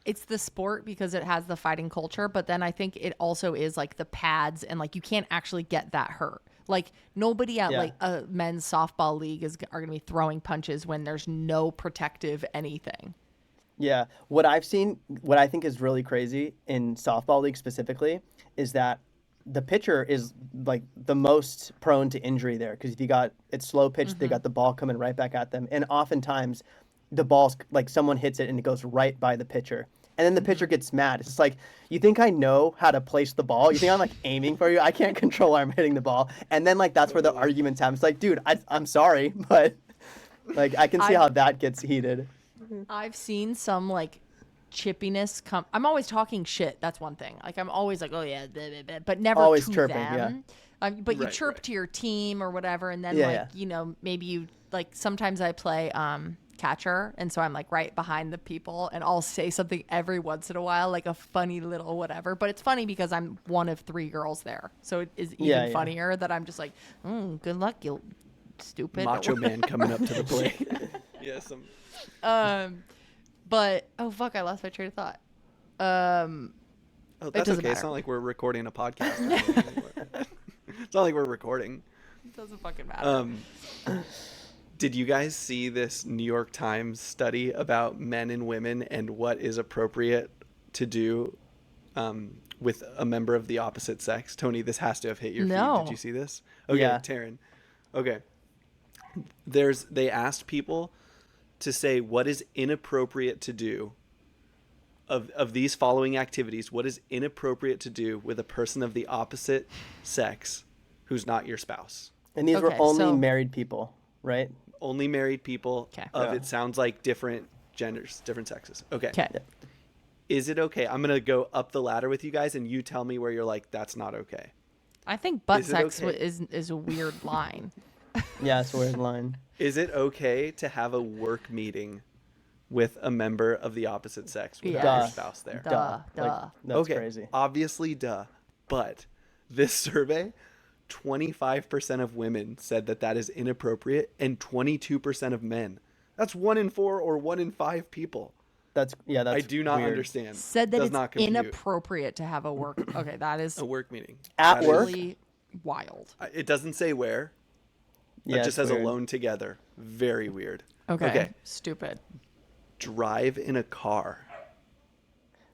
Speaker 2: It's the sport because it has the fighting culture, but then I think it also is like the pads and like you can't actually get that hurt. Like nobody at
Speaker 1: Yeah.
Speaker 2: like a men's softball league are going to be throwing punches when there's no protective anything.
Speaker 1: Yeah. What I've seen, what I think is really crazy in softball league specifically, is that the pitcher is like the most prone to injury there because if you got it's slow pitch, they got the ball coming right back at them, and oftentimes the ball's like someone hits it and it goes right by the pitcher. And then the pitcher gets mad. It's just like, you think I know how to place the ball? You think I'm like aiming for you? I can't control where I'm hitting the ball. And then like that's where the arguments happen. It's like, dude, I'm sorry, but like I can see how that gets heated.
Speaker 2: I've seen some like chippiness come. I'm always talking shit. That's one thing. Like I'm always like, oh yeah, blah, blah, blah, but never
Speaker 1: Always
Speaker 2: to
Speaker 1: chirping,
Speaker 2: them. But you
Speaker 3: Right,
Speaker 2: chirp
Speaker 3: right.
Speaker 2: to your team or whatever, and then
Speaker 1: Yeah,
Speaker 2: like
Speaker 1: yeah.
Speaker 2: you know maybe you like sometimes I play catcher, and so I'm like right behind the people, and I'll say something every once in a while, like a funny little whatever. But it's funny because I'm one of 3 girls there, so it is even
Speaker 1: Yeah, yeah.
Speaker 2: funnier that I'm just like, good luck, you stupid.
Speaker 3: Macho man coming up to the plate. Yeah,
Speaker 2: But oh fuck, I lost my train of thought.
Speaker 3: Oh, that's
Speaker 2: doesn't
Speaker 3: okay. It's
Speaker 2: matter.
Speaker 3: not like we're recording a podcast. or anything anymore. It's not like we're recording.
Speaker 2: It doesn't fucking matter.
Speaker 3: Did you guys see this New York Times study about men and women and what is appropriate to do with a member of the opposite sex? Tony, this has to have hit your
Speaker 2: No.
Speaker 3: feed. Did you see this? Okay,
Speaker 1: Yeah.
Speaker 3: Taryn. Okay. They asked people to say what is inappropriate to do of these following activities. What is inappropriate to do with a person of the opposite sex who's not your spouse?
Speaker 1: And these were
Speaker 2: Okay,
Speaker 1: only
Speaker 2: so-
Speaker 1: married people, right?
Speaker 3: Only married people
Speaker 2: Okay.
Speaker 3: of
Speaker 1: Yeah.
Speaker 3: it sounds like different genders, different sexes. Okay.
Speaker 2: Okay.
Speaker 3: Is it okay? I'm going to go up the ladder with you guys and you tell me where you're like, that's not okay.
Speaker 2: I think butt
Speaker 3: Is it
Speaker 2: sex
Speaker 3: okay?
Speaker 2: is a weird line.
Speaker 1: Yeah, it's a weird line.
Speaker 3: Is it okay to have a work meeting with a member of the opposite sex without
Speaker 2: Yeah.
Speaker 3: your
Speaker 1: Duh.
Speaker 3: spouse there?
Speaker 2: Duh.
Speaker 1: Like, that's
Speaker 3: okay.
Speaker 1: crazy.
Speaker 3: Obviously, duh. But this survey, 25% of women said that is inappropriate and 22% of men. That's 1 in 4 or 1 in 5 people.
Speaker 1: That's
Speaker 3: I do not
Speaker 1: weird.
Speaker 3: understand.
Speaker 2: Said that
Speaker 3: Does
Speaker 2: it's
Speaker 3: not compute.
Speaker 2: inappropriate to have a work. Okay, that is
Speaker 3: A work meeting.
Speaker 1: At
Speaker 3: That
Speaker 1: work?
Speaker 3: is-
Speaker 2: really wild.
Speaker 3: It doesn't say where.
Speaker 1: Yeah,
Speaker 3: just
Speaker 1: it's
Speaker 3: as
Speaker 1: weird.
Speaker 3: alone together. Very weird.
Speaker 2: Okay. Stupid.
Speaker 3: Drive in a car.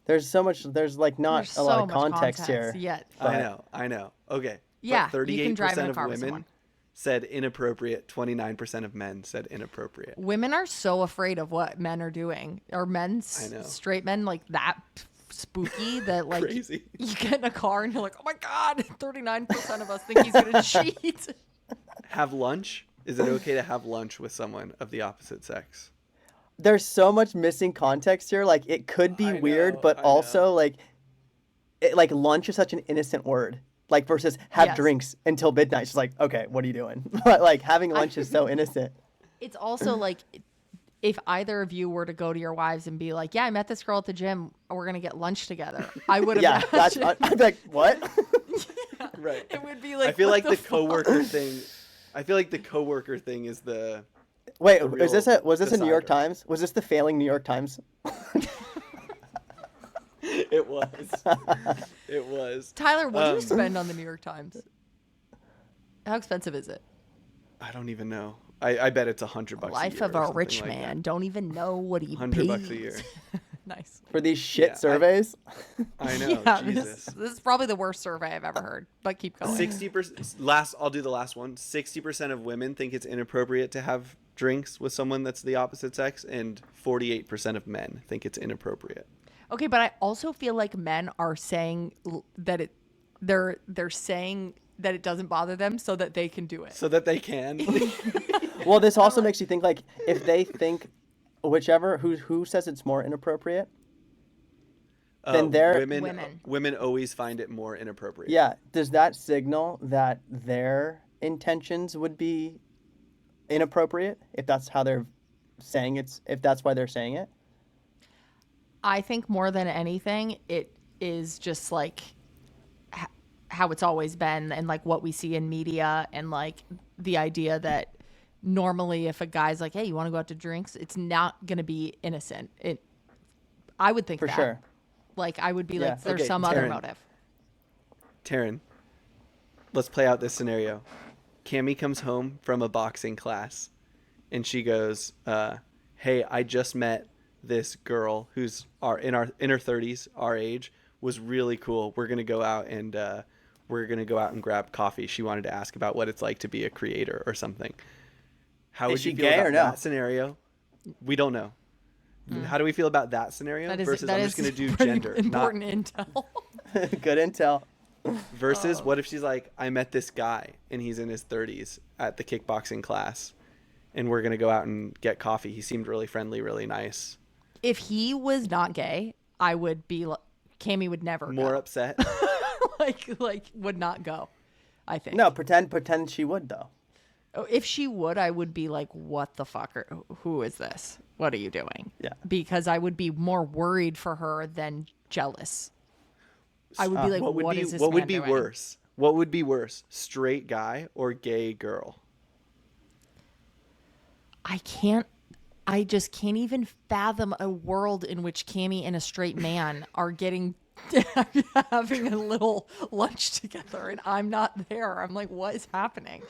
Speaker 1: There's like not
Speaker 2: There's
Speaker 1: a lot
Speaker 2: so
Speaker 1: of
Speaker 2: much
Speaker 1: context
Speaker 2: context.
Speaker 1: here.
Speaker 2: Yet.
Speaker 3: I know. Okay.
Speaker 2: Yeah,
Speaker 3: But
Speaker 2: you can drive in
Speaker 3: 38%
Speaker 2: a
Speaker 3: of
Speaker 2: car with
Speaker 3: women
Speaker 2: someone.
Speaker 3: said inappropriate. 29% of men said inappropriate.
Speaker 2: Women are so afraid of what men are doing. Are men,
Speaker 3: I know.
Speaker 2: straight men, like that spooky that like
Speaker 3: Crazy.
Speaker 2: you get in a car and you're like, oh my God, 39% of us think he's going to cheat.
Speaker 3: Have lunch? Is it okay to have lunch with someone of the opposite sex?
Speaker 1: There's so much missing context here. Like it could be weird, but
Speaker 3: I
Speaker 1: also
Speaker 3: know.
Speaker 1: like lunch is such an innocent word. Like versus have
Speaker 2: Yes.
Speaker 1: drinks until midnight. It's just like, okay, what are you doing? But like having lunch is so innocent.
Speaker 2: It's also like if either of you were to go to your wives and be like, yeah, I met this girl at the gym. We're going to get lunch together. I would
Speaker 1: Yeah, that's
Speaker 2: imagine.
Speaker 1: I'd be like, what?
Speaker 3: Right.
Speaker 2: It would be like,
Speaker 3: I feel
Speaker 2: what
Speaker 3: like the
Speaker 2: fuck?
Speaker 3: coworker thing. I feel like the coworker thing is the.
Speaker 1: Wait,
Speaker 3: The
Speaker 1: was this
Speaker 3: real
Speaker 1: was this a New York
Speaker 3: decider.
Speaker 1: Times? Was this the failing New York Times?
Speaker 3: It was. It was.
Speaker 2: Tyler, what do you spend on the New York Times? How expensive is it?
Speaker 3: I don't even know. I bet it's $100 a
Speaker 2: Life
Speaker 3: year
Speaker 2: of
Speaker 3: or
Speaker 2: a
Speaker 3: something
Speaker 2: rich
Speaker 3: like
Speaker 2: man.
Speaker 3: that.
Speaker 2: Don't even know what he
Speaker 3: $100 a
Speaker 2: pays.
Speaker 3: year.
Speaker 2: Nice.
Speaker 1: For these shit
Speaker 3: Yeah,
Speaker 1: surveys?
Speaker 3: I know.
Speaker 2: Yeah,
Speaker 3: Jesus.
Speaker 2: this is probably the worst survey I've ever heard. But keep going.
Speaker 3: 60% I'll do the last one. 60% of women think it's inappropriate to have drinks with someone that's the opposite sex, and 48% of men think it's inappropriate.
Speaker 2: Okay, but I also feel like men are saying that they're saying that it doesn't bother them so that they can do it.
Speaker 3: So that they can.
Speaker 1: Well, this also makes you think like if they think whichever who says it's more inappropriate, then they're
Speaker 3: women always find it more inappropriate.
Speaker 1: yeah, does that signal that their intentions would be inappropriate if that's how they're saying if that's why they're saying it?
Speaker 2: I think more than anything, it is just like how it's always been and like what we see in media and like the idea that normally if a guy's like, hey, you want to go out to drinks? It's not going to be innocent. I would think
Speaker 1: For
Speaker 2: that.
Speaker 1: sure.
Speaker 2: Like I would be
Speaker 1: Yeah.
Speaker 2: like, there's
Speaker 3: Okay,
Speaker 2: some other
Speaker 3: Taryn.
Speaker 2: motive.
Speaker 3: Taryn, let's play out this scenario. Cammy comes home from a boxing class, and she goes, "Hey, I just met this girl who's in her 30s, our age, was really cool. We're gonna go out and grab coffee. She wanted to ask about what it's like to be a creator or something. How
Speaker 1: Is
Speaker 3: would
Speaker 1: she
Speaker 3: you feel
Speaker 1: gay
Speaker 3: about
Speaker 1: or no?
Speaker 3: that scenario? We don't know. How do we feel about that scenario versus I'm just gonna do
Speaker 2: pretty
Speaker 3: gender,
Speaker 2: important intel.
Speaker 1: Good intel.
Speaker 3: versus what if she's like, I met this guy and he's in his 30s at the kickboxing class, and we're gonna go out and get coffee. He seemed really friendly, really nice.
Speaker 2: If he was not gay, I would be like, Cammy would never
Speaker 3: More
Speaker 2: go.
Speaker 3: upset.
Speaker 2: like would not go. I think.
Speaker 1: No, pretend she would though.
Speaker 2: Oh, if she would, I would be like, what the fuck? Who is this? What are you doing?
Speaker 1: Yeah.
Speaker 2: Because I would be more worried for her than jealous. I would be like, what is this
Speaker 3: what would
Speaker 2: man
Speaker 3: be
Speaker 2: doing?
Speaker 3: worse? What would be worse? Straight guy or gay girl?
Speaker 2: I just can't even fathom a world in which Cammy and a straight man are having a little lunch together and I'm not there. I'm like, what is happening?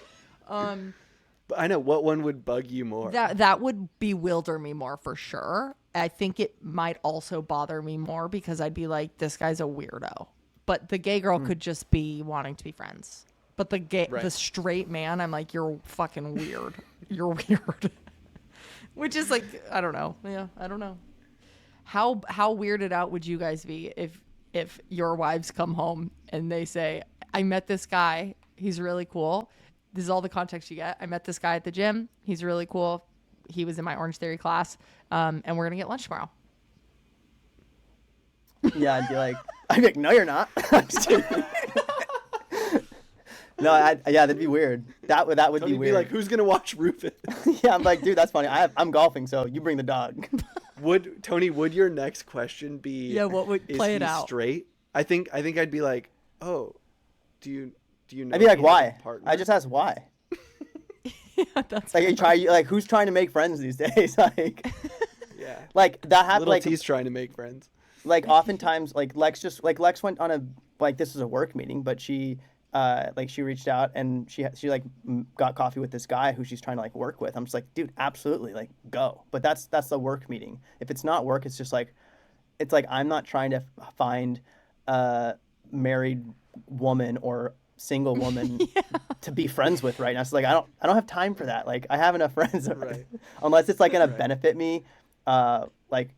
Speaker 3: But I know, what one would bug you more?
Speaker 2: That would bewilder me more for sure. I think it might also bother me more because I'd be like, this guy's a weirdo. But the gay girl could just be wanting to be friends. But the straight man, I'm like, you're fucking weird. You're weird. Which is like, I don't know. Yeah, I don't know. How weirded out would you guys be if your wives come home and they say, I met this guy. He's really cool. This is all the context you get. I met this guy at the gym. He's really cool. He was in my Orange Theory class. And we're going to get lunch tomorrow.
Speaker 1: Yeah, I'd be like, no, you're not. I'm just kidding. No, yeah, that'd be weird. That would
Speaker 3: Tony'd
Speaker 1: be weird.
Speaker 3: like, who's gonna watch Rufus?
Speaker 1: Yeah, I'm like, dude, that's funny. I'm golfing, so you bring the dog.
Speaker 3: Would your next question be?
Speaker 2: Yeah, what would play it out?
Speaker 3: Straight? I think I'd be like, oh, do you know?
Speaker 1: I'd be like,
Speaker 3: he has a
Speaker 1: why?
Speaker 3: partner?
Speaker 1: I just asked why.
Speaker 2: Yeah, that's
Speaker 1: Like who's trying to make friends these days? Like,
Speaker 3: Yeah.
Speaker 1: like that happened.
Speaker 3: Little
Speaker 1: Like,
Speaker 3: T's trying to make friends.
Speaker 1: like oftentimes, like Lex went on a this is a work meeting, but she like she reached out and she like got coffee with this guy who she's trying to like work with. I'm just like, dude, absolutely, like go. But that's the work meeting. If it's not work, it's just like it's like I'm not trying to find a married woman or single woman to be friends with right now. So like I don't have time for that. Like I have enough friends
Speaker 3: Right.
Speaker 1: unless it's like gonna
Speaker 3: Right.
Speaker 1: benefit me like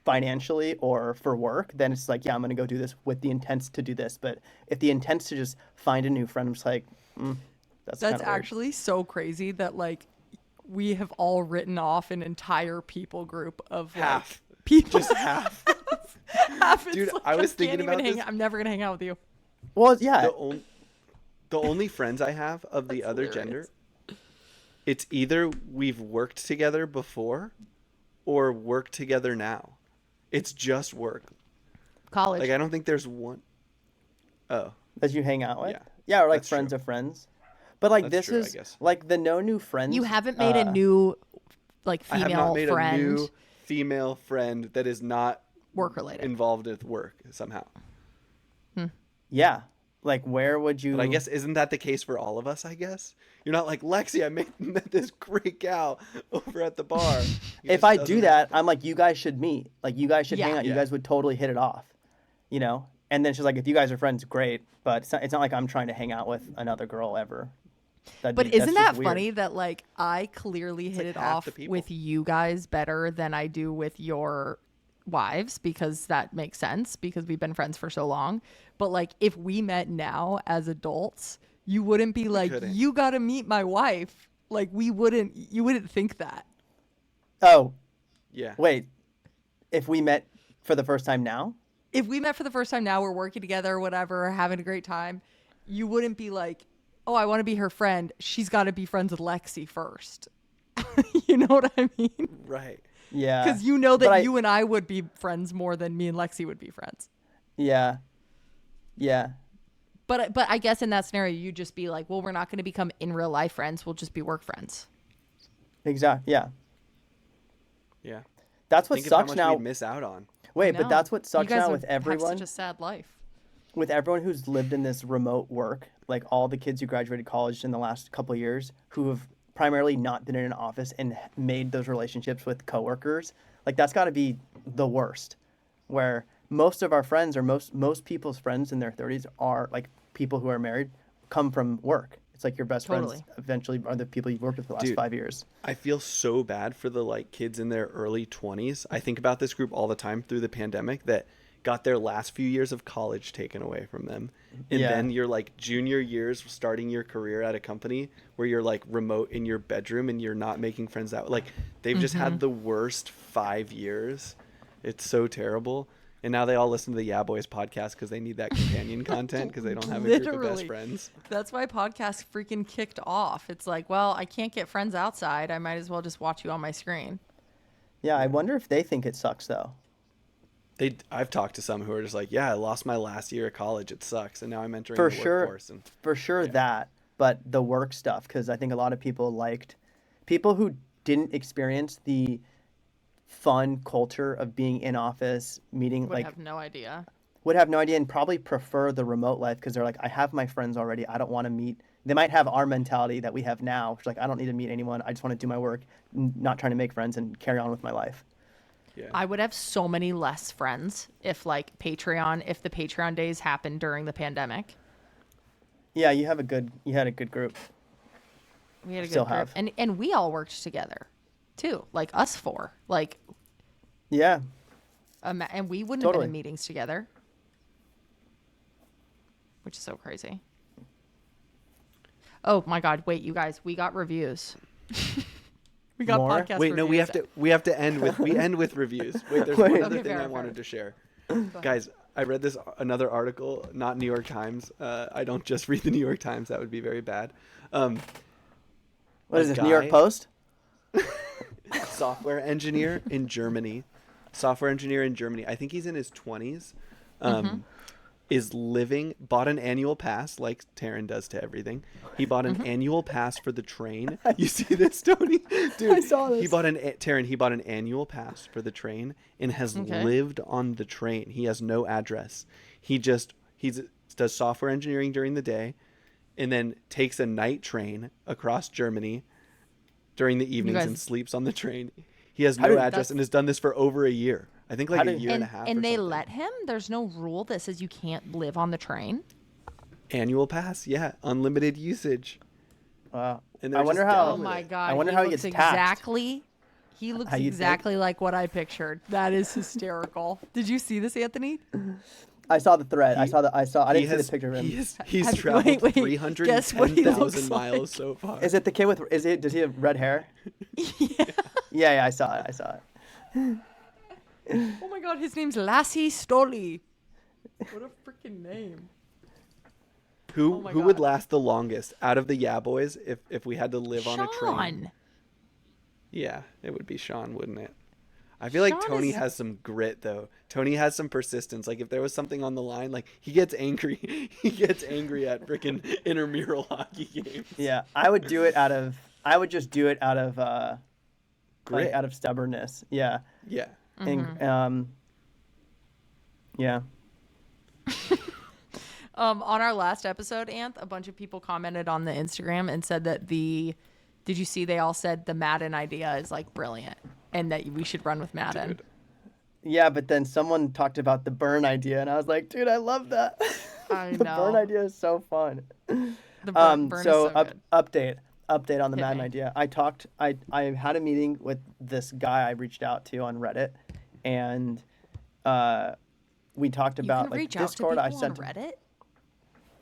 Speaker 1: financially or for work, then it's like, yeah, I'm gonna go do this with the intent to do this. But if the intent's to just find a new friend, I'm just like, that's kind
Speaker 2: That's
Speaker 1: of weird.
Speaker 2: actually so crazy that like we have all written off an entire people group of like
Speaker 3: Half.
Speaker 2: people.
Speaker 3: Just half.
Speaker 2: Half, it's
Speaker 3: Dude,
Speaker 2: like,
Speaker 3: I was
Speaker 2: can't
Speaker 3: thinking
Speaker 2: even
Speaker 3: about
Speaker 2: hang
Speaker 3: this.
Speaker 2: I'm never gonna hang out with you.
Speaker 1: Well, yeah,
Speaker 3: The only friends I have of the
Speaker 2: That's
Speaker 3: other
Speaker 2: hilarious.
Speaker 3: gender, it's either we've worked together before or work together now. It's just work.
Speaker 2: College.
Speaker 3: Like I don't think there's one. Oh,
Speaker 1: that you hang out with.
Speaker 3: Yeah,
Speaker 1: Yeah, or like
Speaker 3: that's
Speaker 1: friends
Speaker 3: true.
Speaker 1: of friends. But like
Speaker 3: That's
Speaker 1: this
Speaker 3: true, I
Speaker 1: is
Speaker 3: guess.
Speaker 1: like the no new friends.
Speaker 2: You haven't made a new like
Speaker 3: I have not
Speaker 2: female
Speaker 3: made
Speaker 2: friend
Speaker 3: a new female friend that is not
Speaker 2: work related.
Speaker 3: involved with work somehow.
Speaker 1: Yeah, like where would you?
Speaker 3: But I guess isn't that the case for all of us? I guess you're not like Lexi. I met this great gal over at the bar. It
Speaker 1: if
Speaker 3: just
Speaker 1: I
Speaker 3: doesn't
Speaker 1: do that,
Speaker 3: happen.
Speaker 1: I'm like, you guys should meet. Like you guys should hang
Speaker 2: Yeah.
Speaker 1: out. You
Speaker 3: Yeah.
Speaker 1: guys would totally hit it off. You know. And then she's like, if you guys are friends, great. But it's not like I'm trying to hang out with another girl ever.
Speaker 2: But
Speaker 1: That's
Speaker 2: isn't
Speaker 1: just
Speaker 2: that
Speaker 1: weird.
Speaker 2: funny that like I clearly hit
Speaker 3: like
Speaker 2: it
Speaker 3: half
Speaker 2: off
Speaker 3: the people.
Speaker 2: with you guys better than I do with your wives because that makes sense because we've been friends for so long. But like if we met now as adults, you wouldn't be like,
Speaker 3: couldn't.
Speaker 2: you got to meet my wife. Like you wouldn't think that.
Speaker 1: Oh,
Speaker 3: Yeah.
Speaker 1: wait. If we met for the first time now?
Speaker 2: If we met for the first time now, we're working together, whatever, having a great time, you wouldn't be like, oh, I want to be her friend. She's got to be friends with Lexi first. You know what I mean?
Speaker 3: Right.
Speaker 1: Yeah.
Speaker 2: Because you know
Speaker 1: But
Speaker 2: that you and I would be friends more than me and Lexi would be friends.
Speaker 1: Yeah. Yeah.
Speaker 2: But I guess in that scenario, you'd just be like, well, we're not going to become in real life friends. We'll just be work friends.
Speaker 1: Exactly. Yeah.
Speaker 3: Yeah.
Speaker 1: That's what
Speaker 3: Think of how
Speaker 1: sucks
Speaker 3: much
Speaker 1: now.
Speaker 3: we'd miss out on.
Speaker 1: Wait,
Speaker 2: I
Speaker 1: but
Speaker 2: know.
Speaker 1: that's what
Speaker 2: You
Speaker 1: sucks
Speaker 2: guys
Speaker 1: now
Speaker 2: would
Speaker 1: with
Speaker 2: have
Speaker 1: everyone.
Speaker 2: such a sad life.
Speaker 1: With everyone who's lived in this remote work, like all the kids who graduated college in the last couple of years who have primarily not been in an office and made those relationships with coworkers, like that's got to be the worst. Where most of our friends or most people's friends in their 30s are like people who are married come from work. It's like your best friends
Speaker 2: Totally.
Speaker 1: eventually are the people you've worked with for the last
Speaker 3: Dude.
Speaker 1: 5 years.
Speaker 3: I feel so bad for the like kids in their early 20s. I think about this group all the time through the pandemic that got their last few years of college taken away from them. And
Speaker 1: Yeah.
Speaker 3: then your like junior years starting your career at a company where you're like remote in your bedroom and you're not making friends out. Like they've just had the worst 5 years. It's so terrible. And now they all listen to the Yeah Boys podcast because they need that companion content because they don't have a group of best
Speaker 2: Literally.
Speaker 3: friends.
Speaker 2: That's why podcasts freaking kicked off. It's like, well, I can't get friends outside. I might as well just watch you on my screen.
Speaker 1: Yeah, I wonder if they think it sucks though.
Speaker 3: I've talked to some who are just like, yeah, I lost my last year of college. It sucks. And now I'm entering
Speaker 1: For
Speaker 3: the
Speaker 1: sure.
Speaker 3: workforce. And
Speaker 1: For sure that, but the work stuff, because I think a lot of people liked people who didn't experience the fun culture of being in office, meeting
Speaker 2: Would
Speaker 1: like
Speaker 2: have no idea.
Speaker 1: would have no idea and probably prefer the remote life because they're like, I have my friends already. I don't want to meet. They might have our mentality that we have now, which is like, I don't need to meet anyone. I just want to do my work, not trying to make friends and carry on with my life.
Speaker 3: yeah.
Speaker 2: I would have so many less friends if the Patreon days happened during the pandemic.
Speaker 1: Yeah, you had a good group.
Speaker 2: We had a good
Speaker 1: Still
Speaker 2: group.
Speaker 1: have.
Speaker 2: And we all worked together too. Like us four. Like
Speaker 1: Yeah,
Speaker 2: and we wouldn't have
Speaker 1: Totally.
Speaker 2: been in meetings together. Which is so crazy. Oh my god, wait, you guys, we got reviews. We got
Speaker 1: More?
Speaker 2: podcast
Speaker 3: Wait, no,
Speaker 2: reviews.
Speaker 3: we have to end with reviews. Wait, there's
Speaker 1: Wait.
Speaker 3: one other
Speaker 2: Okay,
Speaker 3: thing
Speaker 2: fair,
Speaker 3: I
Speaker 2: fair.
Speaker 3: wanted to share. Guys, I read another article, not New York Times. I don't just read the New York Times. That would be very bad.
Speaker 1: what
Speaker 3: A
Speaker 1: is this? New York
Speaker 3: guy-
Speaker 1: Post?
Speaker 3: Software engineer in Germany. I think he's in his 20s. Bought an annual pass like Taryn does to everything. He bought an annual pass for the train. You see this, Tony? Dude,
Speaker 1: I saw this.
Speaker 3: He bought an annual pass for the train and has
Speaker 2: Okay.
Speaker 3: lived on the train. He has no address. He He does software engineering during the day, and then takes a night train across Germany during the
Speaker 2: You
Speaker 3: evenings
Speaker 2: guys,
Speaker 3: and sleeps on the train. He has
Speaker 1: How
Speaker 3: no
Speaker 1: did
Speaker 3: address and
Speaker 2: that's
Speaker 3: has done this for over a year. I think like
Speaker 1: how
Speaker 3: a
Speaker 1: did
Speaker 3: year and a half or
Speaker 2: and they
Speaker 3: something.
Speaker 2: let him. There's no rule that says you can't live on the train.
Speaker 3: Annual pass, yeah, unlimited usage. And
Speaker 1: I
Speaker 3: they're
Speaker 1: wonder
Speaker 3: just
Speaker 1: how
Speaker 2: Oh
Speaker 3: down with
Speaker 2: my
Speaker 3: it.
Speaker 1: I
Speaker 2: god,
Speaker 1: wonder
Speaker 2: he
Speaker 1: how he
Speaker 2: looks
Speaker 1: gets taxed.
Speaker 2: exactly. He looks
Speaker 1: How you think?
Speaker 2: exactly like what I pictured. That is hysterical. Did you see this, Anthony?
Speaker 1: I saw the thread.
Speaker 3: He-
Speaker 1: I
Speaker 3: He
Speaker 1: didn't see
Speaker 3: has
Speaker 1: the picture of him.
Speaker 3: he's
Speaker 2: Have-
Speaker 3: traveled
Speaker 2: wait, guess what he
Speaker 3: 310,000
Speaker 2: looks
Speaker 3: miles
Speaker 2: like.
Speaker 3: so far.
Speaker 1: Is it the kid with? Does he have red hair?
Speaker 2: Yeah.
Speaker 1: Yeah, I saw it. I saw it.
Speaker 2: Oh my god, his name's Lassie Stoli. What a freaking name.
Speaker 3: Who
Speaker 2: Oh my
Speaker 3: would
Speaker 2: God.
Speaker 3: last the longest out of the Yeah Boys if we had to live on a train?
Speaker 2: Sean.
Speaker 3: Yeah, it would be Sean, wouldn't it? I feel like
Speaker 2: Sean
Speaker 3: Tony
Speaker 2: is-
Speaker 3: has some grit though. Tony has some persistence. Like if there was something on the line, like he gets angry. He gets angry at freaking intramural hockey games.
Speaker 1: Yeah, I would do it out of. I would just do it out of
Speaker 3: Grit.
Speaker 1: like out of stubbornness. Yeah,
Speaker 3: Yeah.
Speaker 2: Mm-hmm.
Speaker 1: and yeah.
Speaker 2: On our last episode, Anth, a bunch of people commented on the Instagram and said that did you see they all said the Madden idea is like brilliant and that we should run with Madden.
Speaker 3: Dude.
Speaker 1: Yeah, but then someone talked about the burn idea, and I was like, dude, I love that.
Speaker 2: I
Speaker 1: The burn
Speaker 2: know.
Speaker 1: idea is so fun.
Speaker 2: The burn is so good.
Speaker 1: Update on the
Speaker 2: Hit
Speaker 1: Madden
Speaker 2: me.
Speaker 1: idea. I had a meeting with this guy I reached out to on Reddit, and we talked
Speaker 2: You
Speaker 1: about
Speaker 2: can
Speaker 1: like
Speaker 2: reach out to
Speaker 1: Discord.
Speaker 2: people
Speaker 1: I sent
Speaker 2: on Reddit?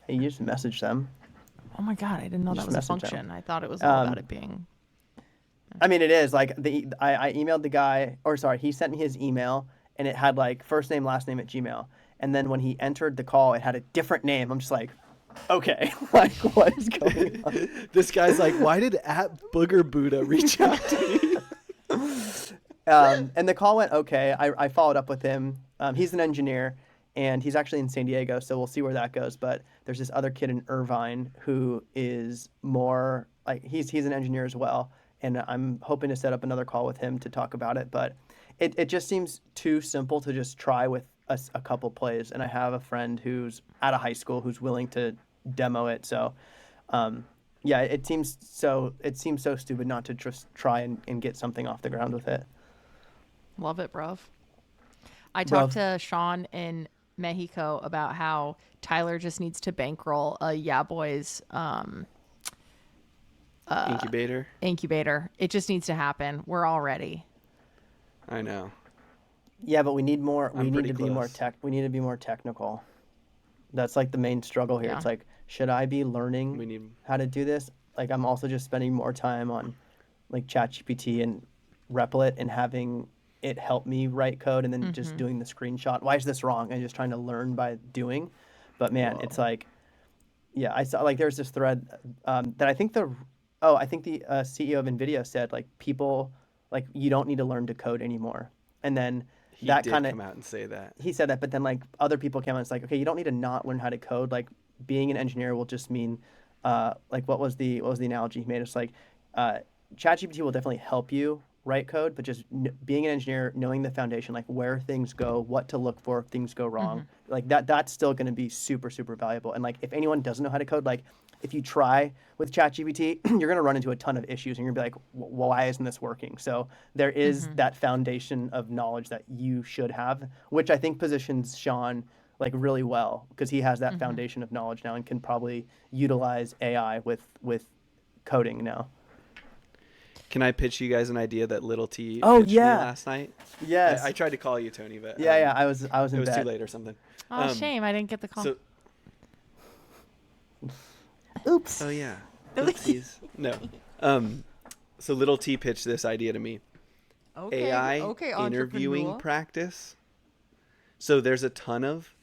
Speaker 1: Hey, you just message them.
Speaker 2: Oh my god, I didn't know that
Speaker 1: Just
Speaker 2: was a
Speaker 1: message them.
Speaker 2: function. I thought it was all about
Speaker 1: Um,
Speaker 2: it being.
Speaker 1: I mean, it is like I emailed the guy, or sorry, he sent me his email, and it had like first name, last name at Gmail, and then when he entered the call, it had a different name. I'm just like, okay, like what is going on?
Speaker 3: This guy's like, why did @Booger Buddha reach out to me?
Speaker 1: And the call went okay. I followed up with him. He's an engineer, and he's actually in San Diego, so we'll see where that goes. But there's this other kid in Irvine who is more like he's an engineer as well, and I'm hoping to set up another call with him to talk about it. But it just seems too simple to just try with a couple plays, and I have a friend who's out of high school who's willing to demo it. So, yeah, it seems so stupid not to just try and get something off the ground with it.
Speaker 2: Love it, bruv. I talked
Speaker 1: Bruv.
Speaker 2: to Sean in Mexico about how Tyler just needs to bankroll a Yeah Boys
Speaker 3: Incubator.
Speaker 2: incubator. It just needs to happen. We're all ready.
Speaker 3: I know.
Speaker 1: Yeah, but we need more. We
Speaker 3: I'm
Speaker 1: need
Speaker 3: pretty
Speaker 1: to be more
Speaker 3: close.
Speaker 1: We need to be more technical. That's like the main struggle here.
Speaker 2: Yeah.
Speaker 1: It's like, should I be learning
Speaker 3: We need.
Speaker 1: how to do this? Like, I'm also just spending more time on, like ChatGPT and Replit and having it help me write code, and then just doing the screenshot. Why is this wrong? And just trying to learn by doing. But man, it's like, yeah, I saw like there's this thread that I think the CEO of NVIDIA said like people like you don't need to learn to code anymore, and then
Speaker 3: He
Speaker 1: that
Speaker 3: did
Speaker 1: kind of
Speaker 3: come out and say that.
Speaker 1: he said that, but then like other people came out and it's like, okay, you don't need to not learn how to code. Like being an engineer will just mean, like what was the analogy he made? It's like, ChatGPT will definitely help you write code, but just being an engineer, knowing the foundation, like where things go, what to look for if things go wrong, like that's still going to be super, super valuable. And like if anyone doesn't know how to code, like if you try with ChatGPT, you're going to run into a ton of issues and you're going to be like, well, why isn't this working? So there is that foundation of knowledge that you should have, which I think positions Sean like really well because he has that foundation of knowledge now and can probably utilize AI with coding now.
Speaker 3: Can I pitch you guys an idea that Little T
Speaker 1: Oh,
Speaker 3: pitched
Speaker 1: yeah.
Speaker 3: me last night?
Speaker 1: Yes.
Speaker 3: I tried to call you, Tony, but
Speaker 1: Yeah, I was
Speaker 3: it
Speaker 1: in
Speaker 3: was too
Speaker 1: bed.
Speaker 3: late or something.
Speaker 2: Oh, shame. I didn't get the call.
Speaker 3: So,
Speaker 2: Oops.
Speaker 3: oh yeah, oopsies. No. So Little T pitched this idea to me.
Speaker 2: Okay.
Speaker 3: AI
Speaker 2: Okay,
Speaker 3: interviewing
Speaker 2: entrepreneur.
Speaker 3: practice. So there's a ton of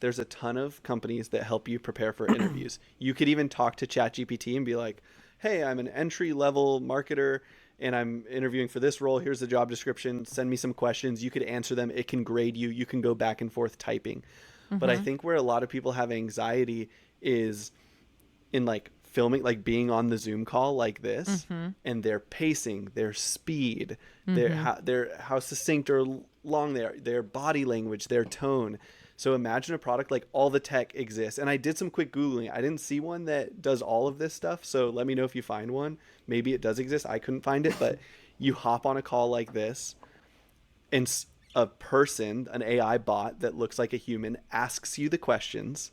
Speaker 3: companies that help you prepare for interviews. You could even talk to ChatGPT and be like, "Hey, I'm an entry level marketer and I'm interviewing for this role. Here's the job description. Send me some questions." You could answer them. It can grade you. You can go back and forth typing. But I think where a lot of people have anxiety is in like filming, like being on the Zoom call like this, and their pacing, their speed, their how succinct or long they are, their body language, their tone. So imagine a product like all the tech exists. And I did some quick Googling. I didn't see one that does all of this stuff. So let me know if you find one. Maybe it does exist. I couldn't find it, but you hop on a call like this and a person, an AI bot that looks like a human, asks you the questions.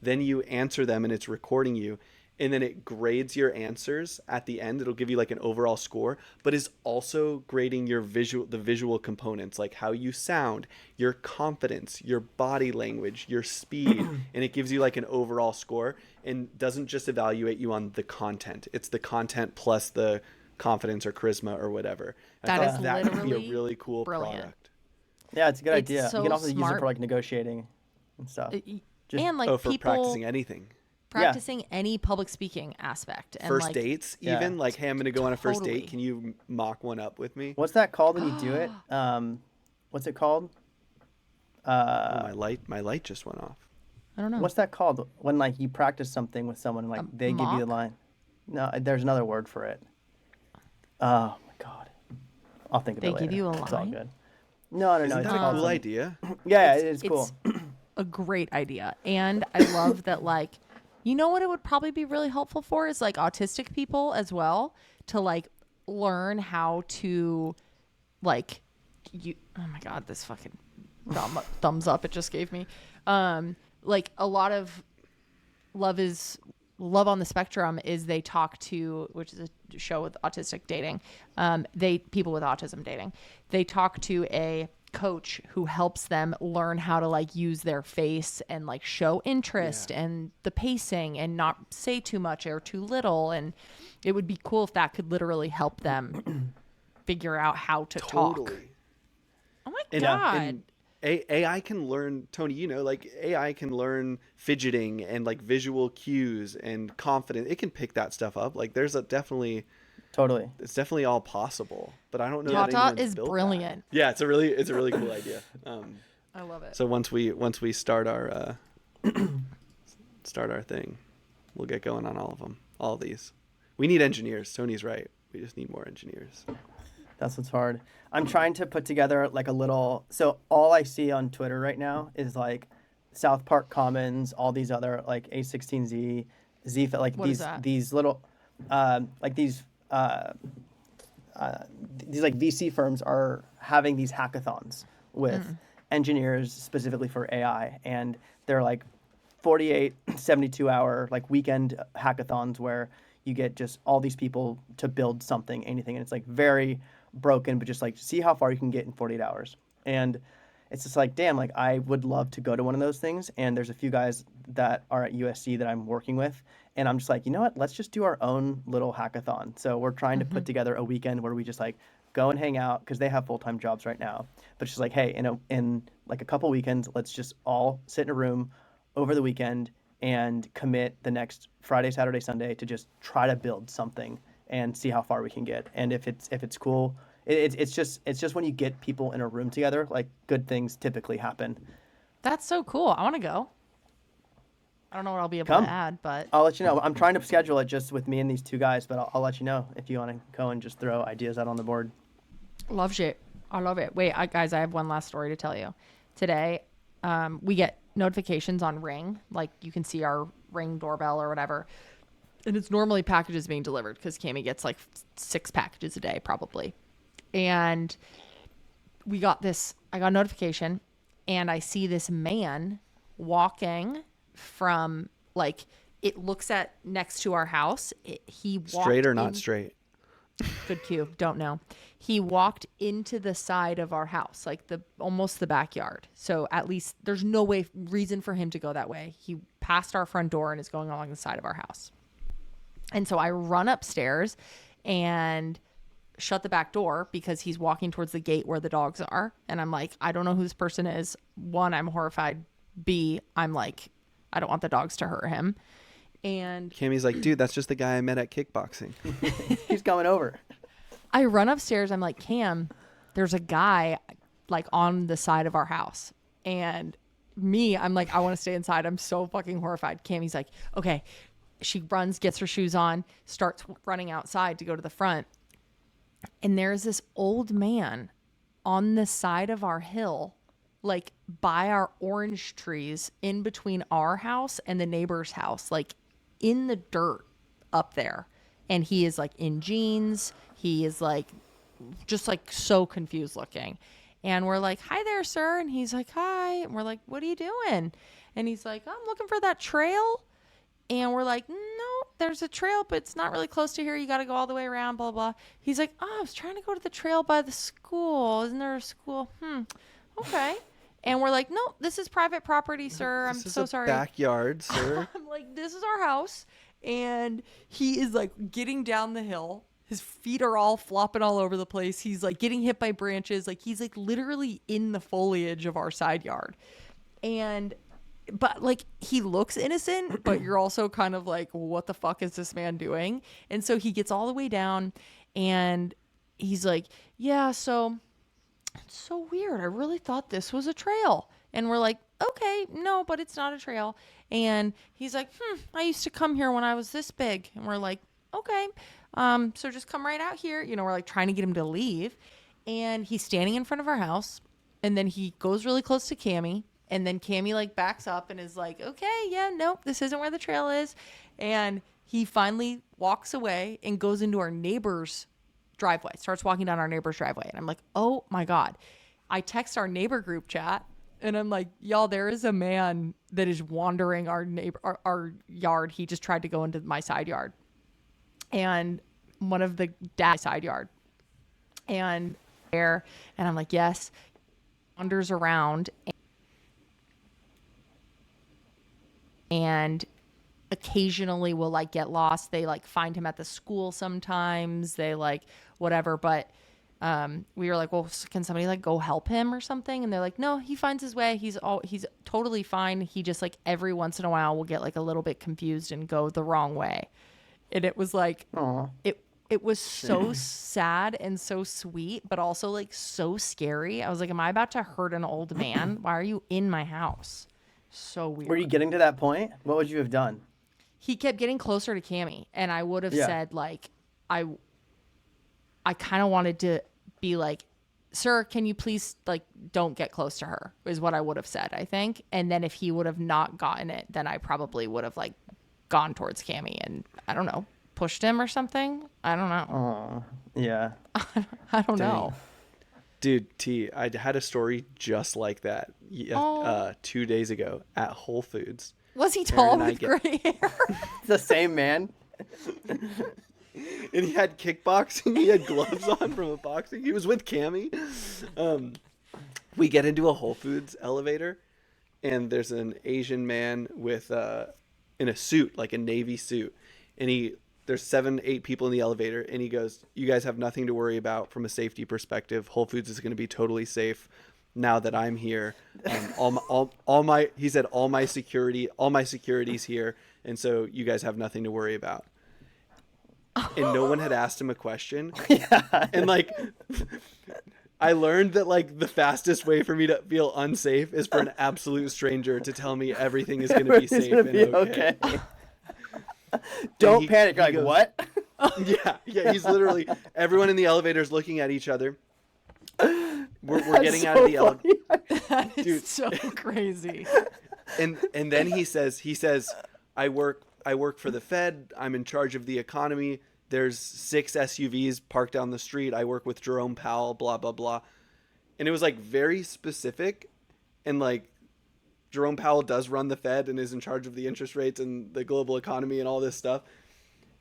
Speaker 3: Then you answer them and it's recording you. And then it grades your answers at the end. It'll give you like an overall score, but is also grading your the visual components, like how you sound, your confidence, your body language, your speed, and it gives you like an overall score and doesn't just evaluate you on the content. It's the content plus the confidence or charisma or whatever.
Speaker 2: That
Speaker 3: I
Speaker 2: is
Speaker 3: thought that could be a
Speaker 2: literally
Speaker 3: really cool
Speaker 2: brilliant.
Speaker 3: product.
Speaker 1: Yeah, it's a good
Speaker 2: It's
Speaker 1: idea.
Speaker 2: so
Speaker 1: You can also use it
Speaker 2: smart.
Speaker 1: for like negotiating and stuff. Just
Speaker 2: And like
Speaker 3: Oh, for
Speaker 2: people
Speaker 3: practicing anything.
Speaker 2: practicing any public speaking aspect and
Speaker 3: First
Speaker 2: like
Speaker 3: dates,
Speaker 1: Yeah.
Speaker 3: even like, hey, I'm gonna go on a first
Speaker 2: Totally.
Speaker 3: date. Can you mock one up with me?
Speaker 1: what's that called when you do it? What's it called?
Speaker 3: Oh, my light just went off.
Speaker 2: I don't know.
Speaker 1: What's that called when like you practice something with someone and like they give you the
Speaker 2: mock?
Speaker 1: line? No, there's another word for it. Oh my god, I'll think of
Speaker 2: They
Speaker 1: it later.
Speaker 2: give you a
Speaker 1: It's all
Speaker 2: line?
Speaker 1: good. No,
Speaker 3: Isn't
Speaker 1: it's
Speaker 3: that a
Speaker 1: called
Speaker 3: cool
Speaker 1: something.
Speaker 3: idea?
Speaker 1: Yeah, it is cool.
Speaker 2: It's a great idea. And I love that, like, you know what it would probably be really helpful for is like autistic people as well to like learn how to like oh my god, this fucking thumbs up it just gave me. Like a lot of Love on the Spectrum is they talk to, which is a show with autistic dating. People with autism dating. They talk to a coach who helps them learn how to like use their face and like show interest and the pacing and not say too much or too little. And it would be cool if that could literally help them figure out how to talk.
Speaker 3: Totally.
Speaker 2: Oh my
Speaker 3: And,
Speaker 2: god.
Speaker 3: and AI can learn, Tony, like AI can learn fidgeting and like visual cues and confidence. It can pick that stuff up. Like there's
Speaker 1: Totally.
Speaker 3: it's definitely all possible, but I don't know that
Speaker 2: Tata
Speaker 3: anyone's
Speaker 2: is
Speaker 3: built that.
Speaker 2: brilliant.
Speaker 3: Yeah, it's a really cool idea.
Speaker 2: I love it.
Speaker 3: So once we start our thing, we'll get going on all of them, all of these. We need engineers. Tony's right. We just need more engineers.
Speaker 1: That's what's hard. I'm trying to put together like a little. So all I see on Twitter right now is like South Park Commons, all these other like A16Z, like
Speaker 2: What is that?
Speaker 1: these little, like these like VC firms are having these hackathons with engineers specifically for AI, and they're like 48, 72 hour like weekend hackathons where you get just all these people to build something, anything, and it's like very broken, but just like see how far you can get in 48 hours. And it's just like, damn, like I would love to go to one of those things. And there's a few guys that are at USC that I'm working with, and I'm just like, you know what? Let's just do our own little hackathon. So we're trying to put together a weekend where we just like go and hang out because they have full-time jobs right now. But just like, hey, in like a couple weekends, let's just all sit in a room over the weekend and commit the next Friday, Saturday, Sunday to just try to build something and see how far we can get. And if it's cool, it's just when you get people in a room together, like good things typically happen.
Speaker 2: That's so cool. I want to go. I don't know what I'll be able
Speaker 1: Come.
Speaker 2: to add, but
Speaker 1: I'll let you know. I'm trying to schedule it just with me and these two guys, but I'll let you know if you want to go and just throw ideas out on the board.
Speaker 2: love shit. I love it. Wait, guys, I have one last story to tell you. Today, we get notifications on Ring. Like you can see our Ring doorbell or whatever. And it's normally packages being delivered because Cami gets like 6 packages a day probably. And I got a notification and I see this man walking from like, it looks at next to our house. He walked
Speaker 3: Straight or not
Speaker 2: in-
Speaker 3: straight?
Speaker 2: Good cue. Don't know. He walked into the side of our house, like almost the backyard. So at least there's no reason for him to go that way. He passed our front door and is going along the side of our house. And so I run upstairs and shut the back door because he's walking towards the gate where the dogs are. And I'm like, I don't know who this person is. 1, I'm horrified. B, I'm like, I don't want the dogs to hurt him. And
Speaker 3: Cammy's like, dude, that's just the guy I met at kickboxing.
Speaker 1: He's coming over.
Speaker 2: I run upstairs. I'm like, Cam, there's a guy like on the side of our house. And I'm like, I want to stay inside. I'm so fucking horrified. Cammy's like, okay. She runs, gets her shoes on, starts running outside to go to the front. And there's this old man on the side of our hill, like by our orange trees in between our house and the neighbor's house, like in the dirt up there. And he is like in jeans. He is like just like so confused looking. And we're like, "Hi there, sir." And he's like, "Hi." And we're like, "What are you doing?" And he's like, "I'm looking for that trail." And we're like, "No, there's a trail, but it's not really close to here. You got to go all the way around, blah, blah." He's like, "Oh, I was trying to go to the trail by the school. Isn't there a school?" Okay. And we're like, "No, this is private property, sir. I'm
Speaker 3: This is
Speaker 2: so
Speaker 3: a
Speaker 2: sorry."
Speaker 3: backyard, sir.
Speaker 2: I'm like, "This is our house." And he is like getting down the hill. His feet are all flopping all over the place. He's like getting hit by branches. Like he's like literally in the foliage of our side yard. And but like he looks innocent, but you're also kind of like, what the fuck is this man doing? And so he gets all the way down and he's like, "Yeah, so it's so weird. I really thought this was a trail." And we're like, "Okay, no, but it's not a trail." And he's like, "I used to come here when I was this big." And we're like, "Okay, so just come right out here." We're like trying to get him to leave. And he's standing in front of our house. And then he goes really close to Cammy. And then Cammy like backs up and is like, "Okay, yeah, nope, this isn't where the trail is." And he finally walks away and goes into our neighbor's driveway, starts walking down our neighbor's driveway. And I'm like, "Oh my God." I text our neighbor group chat and I'm like, "Y'all, there is a man that is wandering our yard. He just tried to go into my side yard." And one of the dad's side yard. And there, and I'm like, "Yes." Wanders around and occasionally will like get lost. They like find him at the school sometimes. They like whatever. But we were like, "Well, can somebody like go help him or something?" And they're like, "No, he finds his way. He's totally fine. He just like every once in a while will get like a little bit confused and go the wrong way." And it was like,
Speaker 1: Aw.
Speaker 2: it was so sad and so sweet, but also like so scary. I was like, "Am I about to hurt an old man? Why are you in my house?" So weird.
Speaker 1: Were you getting to that point? What would you have done?
Speaker 2: He kept getting closer to Cammy, and I would have said like, I kind of wanted to be like, "Sir, can you please like don't get close to her," is what I would have said, I think. And then if he would have not gotten it, then I probably would have like gone towards Cammy and I don't know, pushed him or something. I don't know.
Speaker 1: Oh, yeah.
Speaker 2: I don't know.
Speaker 3: Dude, T, I had a story just like that 2 days ago at Whole Foods.
Speaker 2: Was he tall
Speaker 3: and I
Speaker 2: with gray hair?
Speaker 1: It's the same man.
Speaker 3: And he had kickboxing. He had gloves on from a boxing. He was with Cammy. We get into a Whole Foods elevator, and there's an Asian man with in a suit, like a navy suit, and there's 7-8 people in the elevator, and he goes, "You guys have nothing to worry about from a safety perspective. Whole Foods is going to be totally safe now that I'm here. He said all my security's here, and so you guys have nothing to worry about." And no one had asked him a question.
Speaker 1: Yeah.
Speaker 3: And like, I learned that like the fastest way for me to feel unsafe is for an absolute stranger to tell me everything is going to be safe and okay.
Speaker 1: Don't panic. You're like, "What?"
Speaker 3: Yeah. He's literally, everyone in the elevator is looking at each other. We're getting out of the elevator.
Speaker 2: That is
Speaker 3: Dude.
Speaker 2: so crazy.
Speaker 3: And then he says, I work for the Fed. I'm in charge of the economy. There's 6 SUVs parked down the street. I work with Jerome Powell, blah, blah, blah. And it was like very specific. And like Jerome Powell does run the Fed and is in charge of the interest rates and the global economy and all this stuff.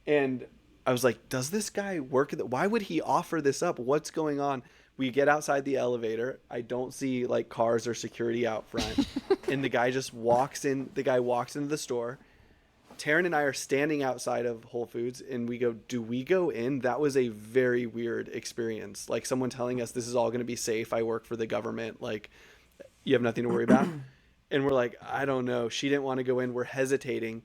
Speaker 3: And I was like, does this guy work? Why would he offer this up? What's going on? We get outside the elevator. I don't see like cars or security out front. And the guy just walks in. The guy walks into the store. Taryn and I are standing outside of Whole Foods, and we go, "Do we go in?" That was a very weird experience. Like someone telling us this is all going to be safe. I work for the government. Like, you have nothing to worry about. And we're like, "I don't know." She didn't want to go in. We're hesitating.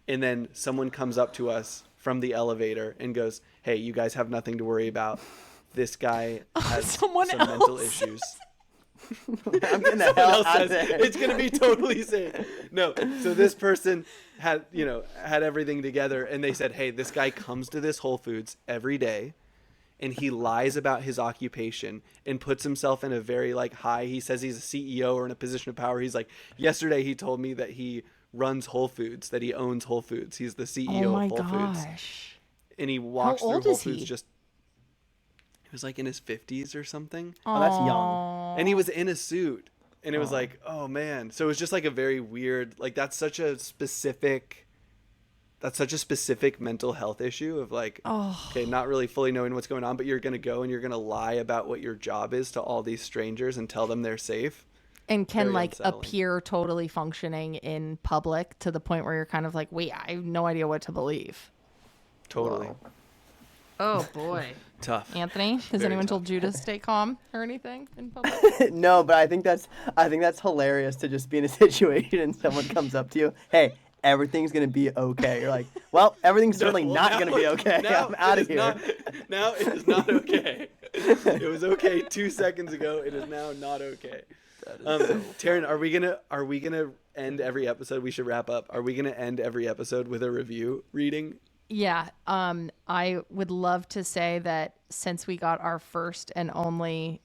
Speaker 3: And then someone comes up to us from the elevator and goes, "Hey, you guys have nothing to worry about. This guy has some mental issues."
Speaker 1: I'm getting the hell out of there.
Speaker 3: It's going to be totally safe. No. So this person had everything together, and they said, "Hey, this guy comes to this Whole Foods every day, and he lies about his occupation and puts himself in a very like high. He says he's a CEO or in a position of power. He's like, yesterday he told me that he runs Whole Foods, that he owns Whole Foods. He's the
Speaker 2: Oh
Speaker 3: CEO
Speaker 2: my
Speaker 3: of Whole Foods.
Speaker 2: gosh.
Speaker 3: And he
Speaker 2: How
Speaker 3: walks through
Speaker 2: old
Speaker 3: Whole
Speaker 2: is
Speaker 3: Foods
Speaker 2: he?
Speaker 3: just he was like in his 50s or something.
Speaker 1: Oh, that's young.
Speaker 2: Aw.
Speaker 3: And he was in a suit. And it was
Speaker 1: Aw.
Speaker 3: like, oh man. So it was just like a very weird, like that's such a specific mental health issue of like,
Speaker 2: Oh.
Speaker 3: okay, not really fully knowing what's going on, but you're going to go and you're going to lie about what your job is to all these strangers and tell them they're safe.
Speaker 2: And can
Speaker 3: Very
Speaker 2: like
Speaker 3: unsettling.
Speaker 2: appear totally functioning in public to the point where you're kind of like, wait, I have no idea what to believe.
Speaker 3: Totally.
Speaker 1: Whoa.
Speaker 2: Oh boy.
Speaker 3: Tough.
Speaker 2: Anthony, has
Speaker 3: Very
Speaker 2: anyone
Speaker 3: tough.
Speaker 2: told you to stay calm or anything in public?
Speaker 1: No, but I think that's hilarious to just be in a situation and someone comes up to you, hey, everything's gonna be okay. You're like, well, everything's certainly
Speaker 3: No,
Speaker 1: not
Speaker 3: now-
Speaker 1: gonna be okay.
Speaker 3: now
Speaker 1: I'm out
Speaker 3: it
Speaker 1: of
Speaker 3: is
Speaker 1: here.
Speaker 3: now it is not okay. It was okay 2 seconds ago. It is now not okay. Taryn, are we gonna end every episode? We should wrap up. Are we gonna end every episode with a review reading?
Speaker 2: Yeah. I would love to say that since we got our first and only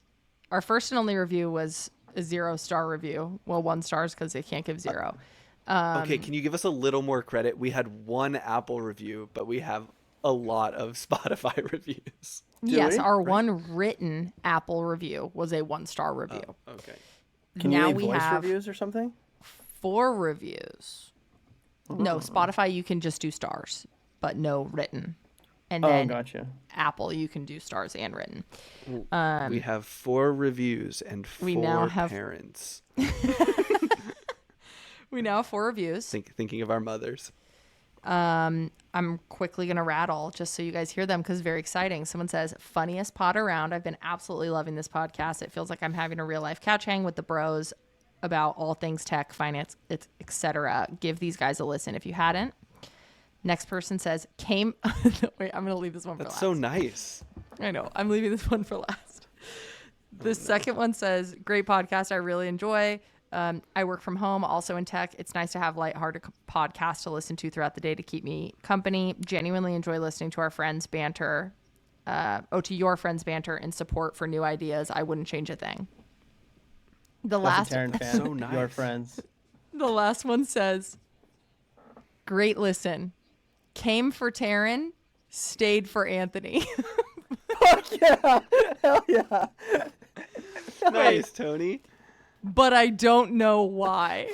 Speaker 2: review was a 0-star review. Well, 1 stars because they can't give 0.
Speaker 3: Okay, can you give us a little more credit? We had 1 Apple review, but we have a lot of Spotify reviews.
Speaker 2: Yes,
Speaker 1: we?
Speaker 2: our one written Apple review was a 1-star review.
Speaker 3: Okay.
Speaker 1: Can
Speaker 2: now
Speaker 1: you leave
Speaker 2: we
Speaker 1: voice
Speaker 2: have
Speaker 1: reviews or something?
Speaker 2: 4 reviews. No, Spotify you can just do stars, but no written. And
Speaker 1: Oh,
Speaker 2: then
Speaker 1: gotcha.
Speaker 2: Apple you can do stars and written.
Speaker 3: We have 4 reviews and 4
Speaker 2: we now have-
Speaker 3: parents.
Speaker 2: We now have 4 reviews.
Speaker 3: Thinking of our mothers.
Speaker 2: I'm quickly going to rattle just so you guys hear them because very exciting. Someone says, funniest pod around. I've been absolutely loving this podcast. It feels like I'm having a real life couch hang with the bros about all things tech, finance, etc. Give these guys a listen if you hadn't. Next person says, Wait, I'm going to leave this one for
Speaker 3: That's
Speaker 2: last.
Speaker 3: so nice.
Speaker 2: I know. I'm leaving this one for last. The second one says, great podcast. I really enjoy. I work from home, also in tech. It's nice to have lighthearted podcasts to listen to throughout the day to keep me company. Genuinely enjoy listening to our friends banter. To your friends banter and support for new ideas. I wouldn't change a thing. The
Speaker 1: That's
Speaker 2: last,
Speaker 1: a Taryn fan.
Speaker 3: So nice.
Speaker 1: Your friends.
Speaker 2: the last one says, great listen. Came for Taryn, stayed for Anthony.
Speaker 1: Fuck yeah! Hell yeah!
Speaker 3: Nice, Tony.
Speaker 2: But I don't know why.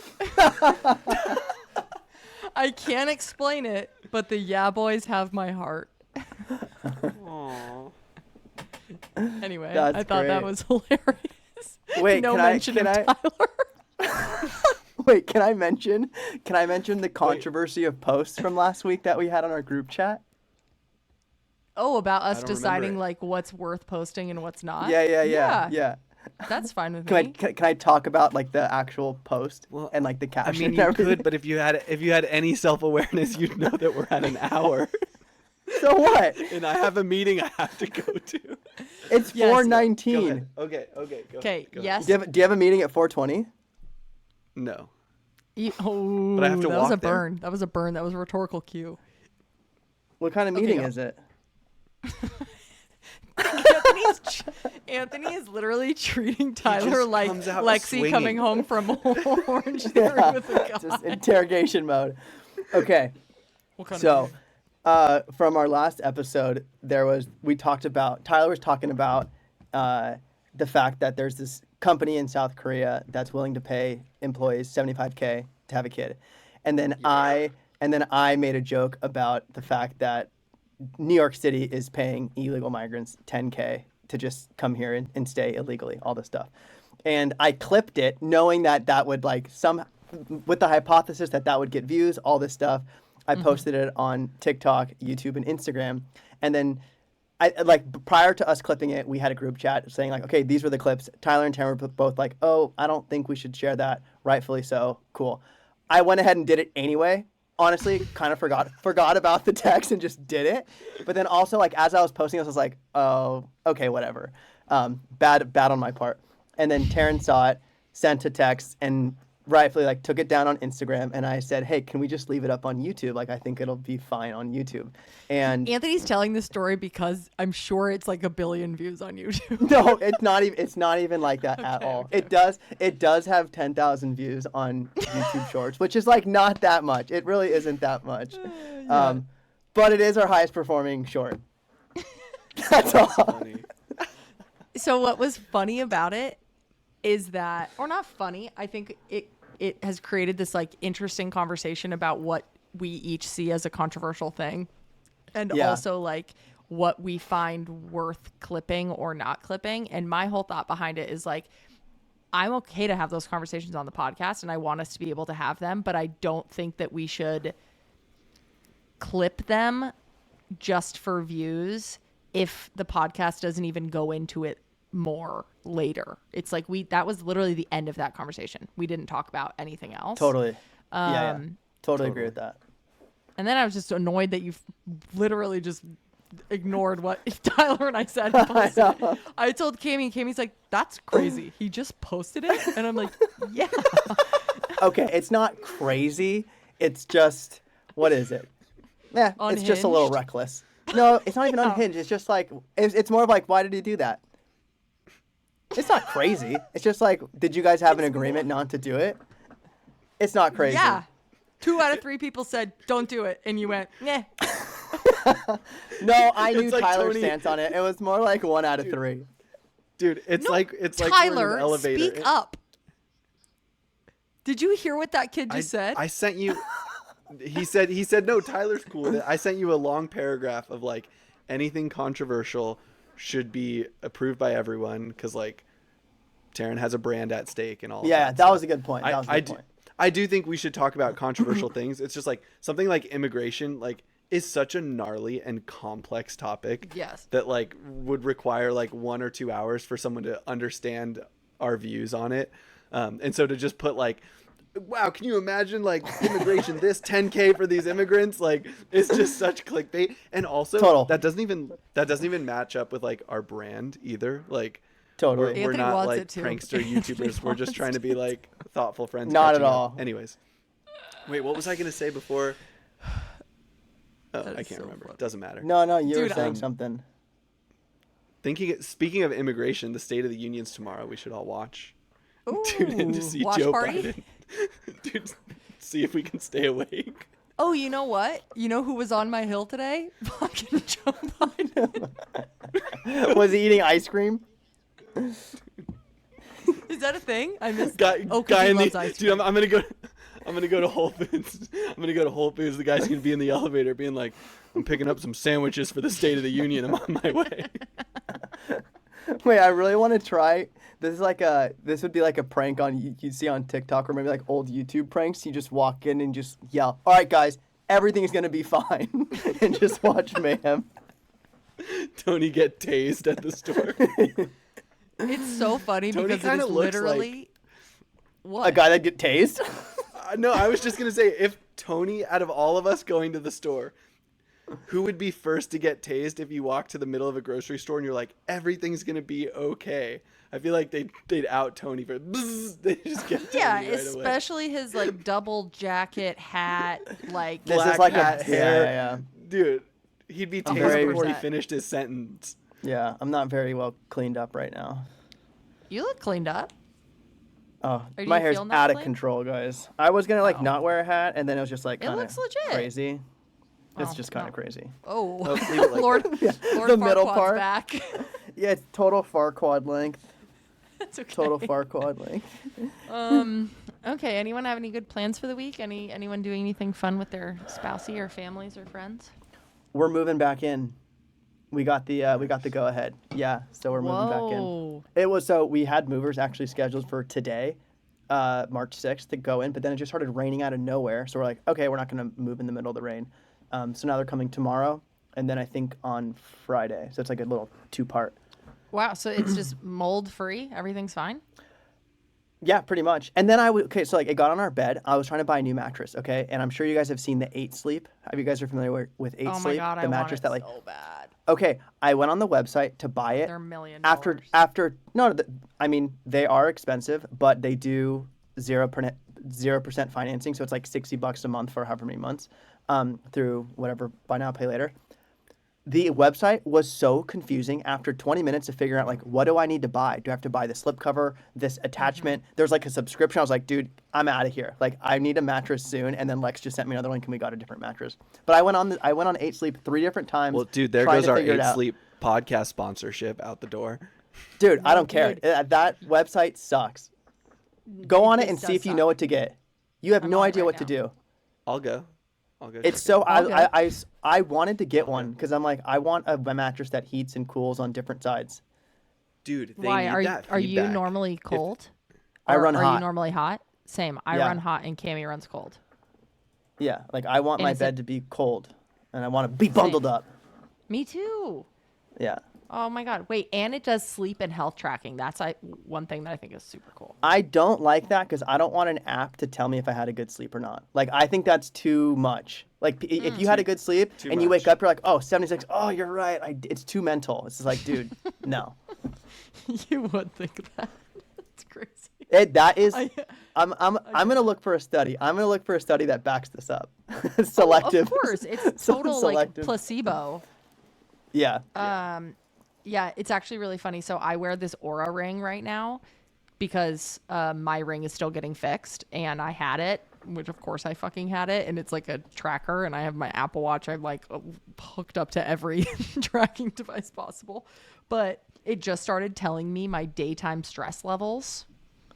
Speaker 2: I can't explain it, but the yeah boys have my heart.
Speaker 3: Aww.
Speaker 2: Anyway,
Speaker 1: That's
Speaker 2: I thought that
Speaker 1: great.
Speaker 2: was hilarious.
Speaker 1: Wait,
Speaker 2: no
Speaker 1: can I-
Speaker 2: mention
Speaker 1: can
Speaker 2: of
Speaker 1: I-
Speaker 2: Tyler.
Speaker 1: Wait, can I mention the controversy of posts from last week that we had on our group chat?
Speaker 2: Oh, about us
Speaker 3: don't remember
Speaker 2: deciding
Speaker 3: it.
Speaker 2: like what's worth posting and what's not.
Speaker 1: Yeah.
Speaker 2: That's fine with
Speaker 1: Can
Speaker 2: me.
Speaker 1: can I talk about like the actual post
Speaker 3: Well,
Speaker 1: and like the
Speaker 3: I
Speaker 1: caption
Speaker 3: mean,
Speaker 1: and
Speaker 3: you
Speaker 1: everything?
Speaker 3: could, but if you had any self-awareness, you'd know that we're at an hour,
Speaker 1: So what?
Speaker 3: and I have a meeting I have to go to.
Speaker 1: It's
Speaker 2: Yes.
Speaker 3: Go
Speaker 1: 4:19.
Speaker 3: ahead. Okay. Go
Speaker 2: Okay.
Speaker 3: ahead. Go ahead.
Speaker 2: Yes.
Speaker 1: Do you have a meeting at 4:20?
Speaker 3: No.
Speaker 2: Oh,
Speaker 3: But I have to
Speaker 2: that was a
Speaker 3: walk there.
Speaker 2: burn. That was a burn. That was a rhetorical cue.
Speaker 1: What kind of
Speaker 2: Okay,
Speaker 1: meeting
Speaker 2: go.
Speaker 1: is it?
Speaker 2: Anthony is literally treating Tyler
Speaker 3: just
Speaker 2: like
Speaker 3: comes out
Speaker 2: Lexi
Speaker 3: swinging.
Speaker 2: coming home from Orange Theory
Speaker 1: Yeah,
Speaker 2: with a
Speaker 1: just
Speaker 2: guy.
Speaker 1: interrogation mode. Okay.
Speaker 2: What kind
Speaker 1: So,
Speaker 2: of
Speaker 1: from our last episode, Tyler was talking about the fact that there's this company in South Korea that's willing to pay employees $75K to have a kid, and then I made a joke about the fact that New York City is paying illegal migrants $10K to just come here and stay illegally, all this stuff, and I clipped it knowing that would with the hypothesis that would get views, all this stuff. I posted it on TikTok, YouTube, and Instagram. And then prior to us clipping it, we had a group chat saying like, okay, these were the clips. Tyler and Tamara were both like, oh, I don't think we should share that. Rightfully so. Cool. I went ahead and did it anyway. Honestly, kind of forgot about the text and just did it. But then also like as I was posting this, I was like, oh, okay, whatever. Bad on my part. And then Taryn saw it, sent a text, and rightfully like took it down on Instagram, and I said, "Hey, can we just leave it up on YouTube? Like I think it'll be fine on YouTube." And
Speaker 2: Anthony's telling this story because I'm sure it's like 1 billion views on YouTube.
Speaker 1: no, it's not even. It's not even like that at all.
Speaker 2: Okay.
Speaker 1: It does have 10,000 views on YouTube Shorts, which is like not that much. It really isn't that much. But it is our highest performing short. That's all.
Speaker 3: Funny.
Speaker 2: So what was funny about it is that, or not funny, I think it has created this like interesting conversation about what we each see as a controversial thing, and
Speaker 1: Yeah.
Speaker 2: also like what we find worth clipping or not clipping. And my whole thought behind it is like, I'm okay to have those conversations on the podcast, and I want us to be able to have them, but I don't think that we should clip them just for views if the podcast doesn't even go into it more later. It's like that was literally the end of that conversation. We didn't talk about anything else.
Speaker 1: Totally. Yeah. Totally agree
Speaker 3: Totally.
Speaker 1: with that.
Speaker 2: And then I was just annoyed that you've literally just ignored what Tyler and I said. And posted it. I told Cammy, and Cammy's like, "That's crazy. He just posted it," and I'm like, "Yeah."
Speaker 1: Okay, it's not crazy. It's just, what is it? Yeah, it's just a little
Speaker 2: Unhinged?
Speaker 1: reckless. No, it's not even unhinged. It's just like, it's more of like, why did he do that? It's not crazy. It's just like, did you guys have an agreement not to do it? It's not crazy.
Speaker 2: Yeah. 2 out of 3 people said, "Don't do it," and you went, "Nah."
Speaker 1: No, I knew
Speaker 3: It's like
Speaker 1: Tyler's
Speaker 3: Tony-
Speaker 1: stance on it. It was more like 1 out of 3.
Speaker 3: Dude, it's
Speaker 2: No,
Speaker 3: like we're in
Speaker 2: Tyler,
Speaker 3: an elevator.
Speaker 2: speak up. Did you hear what that kid just said?
Speaker 3: I sent you. He said no. Tyler's cool with it. I sent you a long paragraph of like anything controversial should be approved by everyone because like Taryn has a brand at stake and all.
Speaker 1: Yeah,
Speaker 3: of
Speaker 1: that
Speaker 3: that
Speaker 1: was a good point. That was a good point.
Speaker 3: I do think we should talk about controversial things. It's just like something like immigration, like is such a gnarly and complex topic.
Speaker 2: Yes.
Speaker 3: That like would require like 1 or 2 hours for someone to understand our views on it. And so to just put like, wow, can you imagine like immigration, this 10K for these immigrants? Like it's just such clickbait. And also
Speaker 1: Total.
Speaker 3: that doesn't even match up with like our brand either. Like
Speaker 1: Totally.
Speaker 3: we're
Speaker 2: Anthony
Speaker 3: not
Speaker 2: wants
Speaker 3: like
Speaker 2: it too.
Speaker 3: prankster YouTubers. We're just trying to be like thoughtful friends.
Speaker 1: Not
Speaker 3: catching
Speaker 1: at
Speaker 3: up.
Speaker 1: all.
Speaker 3: Anyways. Wait, what was I going to say before? Oh,
Speaker 2: That
Speaker 3: I
Speaker 2: is
Speaker 3: can't
Speaker 2: so
Speaker 3: remember.
Speaker 2: funny.
Speaker 3: Doesn't matter.
Speaker 1: No, you were
Speaker 2: Dude,
Speaker 1: saying something.
Speaker 3: Speaking of immigration, the State of the Union's tomorrow. We should all watch.
Speaker 2: Ooh,
Speaker 3: Tune in to see
Speaker 2: watch
Speaker 3: Joe
Speaker 2: party?
Speaker 3: Biden. Dude, see if we can stay awake.
Speaker 2: Oh, you know what? You know who was on my hill today? Fucking Joe Biden.
Speaker 1: Was he eating ice cream?
Speaker 2: Is that a thing? I missed.
Speaker 3: Guy,
Speaker 2: Oh, 'cause
Speaker 3: guy
Speaker 2: he
Speaker 3: in
Speaker 2: loves
Speaker 3: the
Speaker 2: ice
Speaker 3: dude.
Speaker 2: cream.
Speaker 3: I'm gonna go. I'm gonna go to Whole Foods. I'm gonna go to Whole Foods. The guy's gonna be in the elevator, being like, "I'm picking up some sandwiches for the State of the Union. I'm on my way."
Speaker 1: Wait, I really want to try. This would be like a prank you'd see on TikTok or maybe like old YouTube pranks. You just walk in and just yell, "All right, guys, everything is gonna be fine," and just watch mayhem.
Speaker 3: Tony get tased at the store.
Speaker 2: It's so funny
Speaker 3: Tony
Speaker 2: because it
Speaker 3: kinda
Speaker 2: is
Speaker 3: looks
Speaker 2: literally what?
Speaker 1: A guy that get tased?
Speaker 3: No, I was just gonna say, if Tony, out of all of us going to the store, who would be first to get tased if you walk to the middle of a grocery store and you're like, everything's gonna be okay? I feel like they'd out Tony for bzzz, they just get Tony
Speaker 2: Yeah,
Speaker 3: right away.
Speaker 2: especially his like double jacket hat, like
Speaker 1: This
Speaker 3: Black
Speaker 1: is like
Speaker 3: hat,
Speaker 1: a
Speaker 3: hair.
Speaker 1: Yeah.
Speaker 3: Dude, he'd be tased
Speaker 1: very-
Speaker 3: before he
Speaker 2: 100%.
Speaker 3: finished his sentence.
Speaker 1: Yeah, I'm not very well cleaned up right now.
Speaker 2: you look cleaned up.
Speaker 1: Oh,
Speaker 2: Are
Speaker 1: my
Speaker 2: you
Speaker 1: hair's
Speaker 2: feeling that
Speaker 1: out of
Speaker 2: clean?
Speaker 1: control, guys. I was gonna like
Speaker 2: Oh.
Speaker 1: not wear a hat, and then it was just like
Speaker 2: It
Speaker 1: kind
Speaker 2: looks
Speaker 1: of
Speaker 2: legit.
Speaker 1: crazy. It's
Speaker 2: Oh,
Speaker 1: just kind
Speaker 2: no.
Speaker 1: of crazy.
Speaker 2: Oh,
Speaker 3: leave it like
Speaker 2: Lord,
Speaker 1: Yeah,
Speaker 2: Lord
Speaker 1: the middle
Speaker 2: Farquaad's
Speaker 1: part.
Speaker 2: back.
Speaker 1: Yeah, it's total Farquaad length.
Speaker 2: That's okay.
Speaker 1: Total Farquaad length.
Speaker 2: Okay. Anyone have any good plans for the week? Anyone doing anything fun with their spousey or families or friends?
Speaker 1: We're moving back in. We got the go ahead. Yeah, so we're moving back in.
Speaker 2: Whoa.
Speaker 1: It was we had movers actually scheduled for today, March 6th to go in, but then it just started raining out of nowhere. So we're like, okay, we're not gonna move in the middle of the rain. So now they're coming tomorrow, and then I think on Friday. So it's like a little 2-part.
Speaker 2: Wow. So it's just mold free. Everything's fine.
Speaker 1: Yeah, pretty much. And then so like it got on our bed. I was trying to buy a new mattress, okay? And I'm sure you guys have seen the 8 Sleep. Have you guys are familiar with 8
Speaker 2: Oh my
Speaker 1: Sleep?
Speaker 2: god,
Speaker 1: The
Speaker 2: I want
Speaker 1: mattress
Speaker 2: it
Speaker 1: that like
Speaker 2: so bad.
Speaker 1: okay, I went on the website to buy it.
Speaker 2: They're $1 million.
Speaker 1: After no, I mean they are expensive, but they do 0% financing, so it's like $60 a month for however many months, through whatever buy now pay later. The website was so confusing after 20 minutes of figuring out like, what do I need to buy? Do I have to buy the slipcover, this attachment? There's like a subscription. I was like, dude, I'm out of here. Like, I need a mattress soon. And then Lex just sent me another link and we got a different mattress. But I went on 8 Sleep 3 different times.
Speaker 3: Well, dude, there
Speaker 1: trying
Speaker 3: goes
Speaker 1: to
Speaker 3: our
Speaker 1: figure it
Speaker 3: 8
Speaker 1: out.
Speaker 3: Sleep podcast sponsorship out the door.
Speaker 1: Dude, I
Speaker 2: No,
Speaker 1: don't care.
Speaker 2: dude.
Speaker 1: That website sucks. Go on it
Speaker 2: This
Speaker 1: and see
Speaker 2: does
Speaker 1: if you
Speaker 2: suck.
Speaker 1: know what to get. You have
Speaker 2: I'm
Speaker 1: no
Speaker 2: on it
Speaker 1: idea
Speaker 2: right
Speaker 1: what to
Speaker 2: now.
Speaker 1: do.
Speaker 3: I'll go.
Speaker 1: It's
Speaker 3: check
Speaker 1: so
Speaker 2: I'll go.
Speaker 1: I wanted to get one because I'm like, I want a mattress that heats and cools on different sides.
Speaker 3: Dude, they
Speaker 2: Why
Speaker 3: need that
Speaker 2: are you
Speaker 3: feedback.
Speaker 2: normally cold?
Speaker 1: I run
Speaker 2: Are
Speaker 1: hot.
Speaker 2: you normally hot? Same. I
Speaker 1: Yeah.
Speaker 2: run hot and Cammy runs cold.
Speaker 1: Yeah, like I want
Speaker 2: And
Speaker 1: my
Speaker 2: is
Speaker 1: bed
Speaker 2: it-
Speaker 1: to be cold, and I want to be bundled
Speaker 2: Same.
Speaker 1: up.
Speaker 2: Me too.
Speaker 1: Yeah.
Speaker 2: Oh my god. Wait, and it does sleep and health tracking. That's one thing that I think is super cool.
Speaker 1: I don't like that because I don't want an app to tell me if I had a good sleep or not. Like, I think that's too much. Like, if you had a good sleep
Speaker 3: Too
Speaker 1: and you wake
Speaker 3: much.
Speaker 1: up, you're like, oh, 76. Oh, you're right. It's too mental. It's just like, dude, no.
Speaker 2: You would think that. That's crazy.
Speaker 1: That is.
Speaker 2: I-
Speaker 1: I'm gonna look for a study. I'm gonna look for a study that backs this up. Selective.
Speaker 2: Of course, it's total like
Speaker 1: Selective.
Speaker 2: placebo.
Speaker 1: Yeah.
Speaker 2: Yeah, it's actually really funny. So I wear this Aura ring right now because my ring is still getting fixed, and I had it, which of course I fucking had it, and it's like a tracker, and I have my Apple Watch. I'm like hooked up to every tracking device possible, but it just started telling me my daytime stress levels,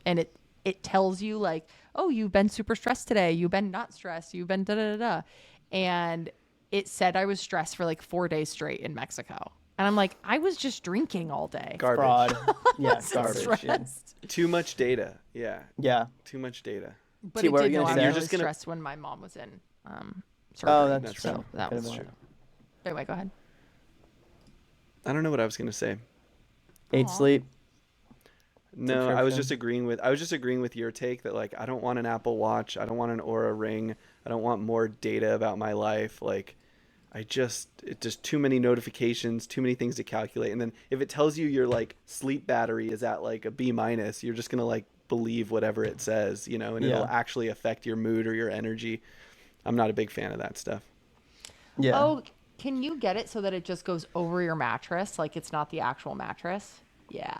Speaker 2: and it tells you like, oh, you've been super stressed today, you've been not stressed, you've been da da da da, and it said I was stressed for like 4 days straight in Mexico. And I'm like, I was just drinking all day.
Speaker 3: Garbage.
Speaker 1: Fraud. Yeah,
Speaker 2: Wasn't
Speaker 1: garbage. Yeah.
Speaker 2: stressed.
Speaker 3: Too much data. Yeah.
Speaker 1: Yeah.
Speaker 3: Too much data.
Speaker 2: But
Speaker 1: T,
Speaker 2: it
Speaker 1: what were
Speaker 2: did
Speaker 1: you
Speaker 2: know
Speaker 1: gonna
Speaker 2: I
Speaker 1: say?
Speaker 2: was
Speaker 3: You're
Speaker 2: really
Speaker 3: just gonna-
Speaker 2: stressed when my mom was in surgery.
Speaker 1: Oh, that's
Speaker 3: That's
Speaker 1: true.
Speaker 2: So that
Speaker 1: Could've
Speaker 2: was
Speaker 1: been
Speaker 2: true.
Speaker 1: it.
Speaker 2: Anyway, go ahead.
Speaker 3: I don't know what I was gonna say.
Speaker 1: 8
Speaker 2: Aw.
Speaker 1: Sleep.
Speaker 3: No, I was
Speaker 1: Subscription.
Speaker 3: just agreeing with your take that like I don't want an Apple Watch, I don't want an Aura ring, I don't want more data about my life. Like it's just too many notifications, too many things to calculate. And then if it tells you your like sleep battery is at like a B minus, you're just gonna like believe whatever it says, you know, and it'll
Speaker 1: Yeah.
Speaker 3: actually affect your mood or your energy. I'm not a big fan of that stuff.
Speaker 1: Yeah.
Speaker 2: Oh, can you get it so that it just goes over your mattress? Like it's not the actual mattress? Yeah.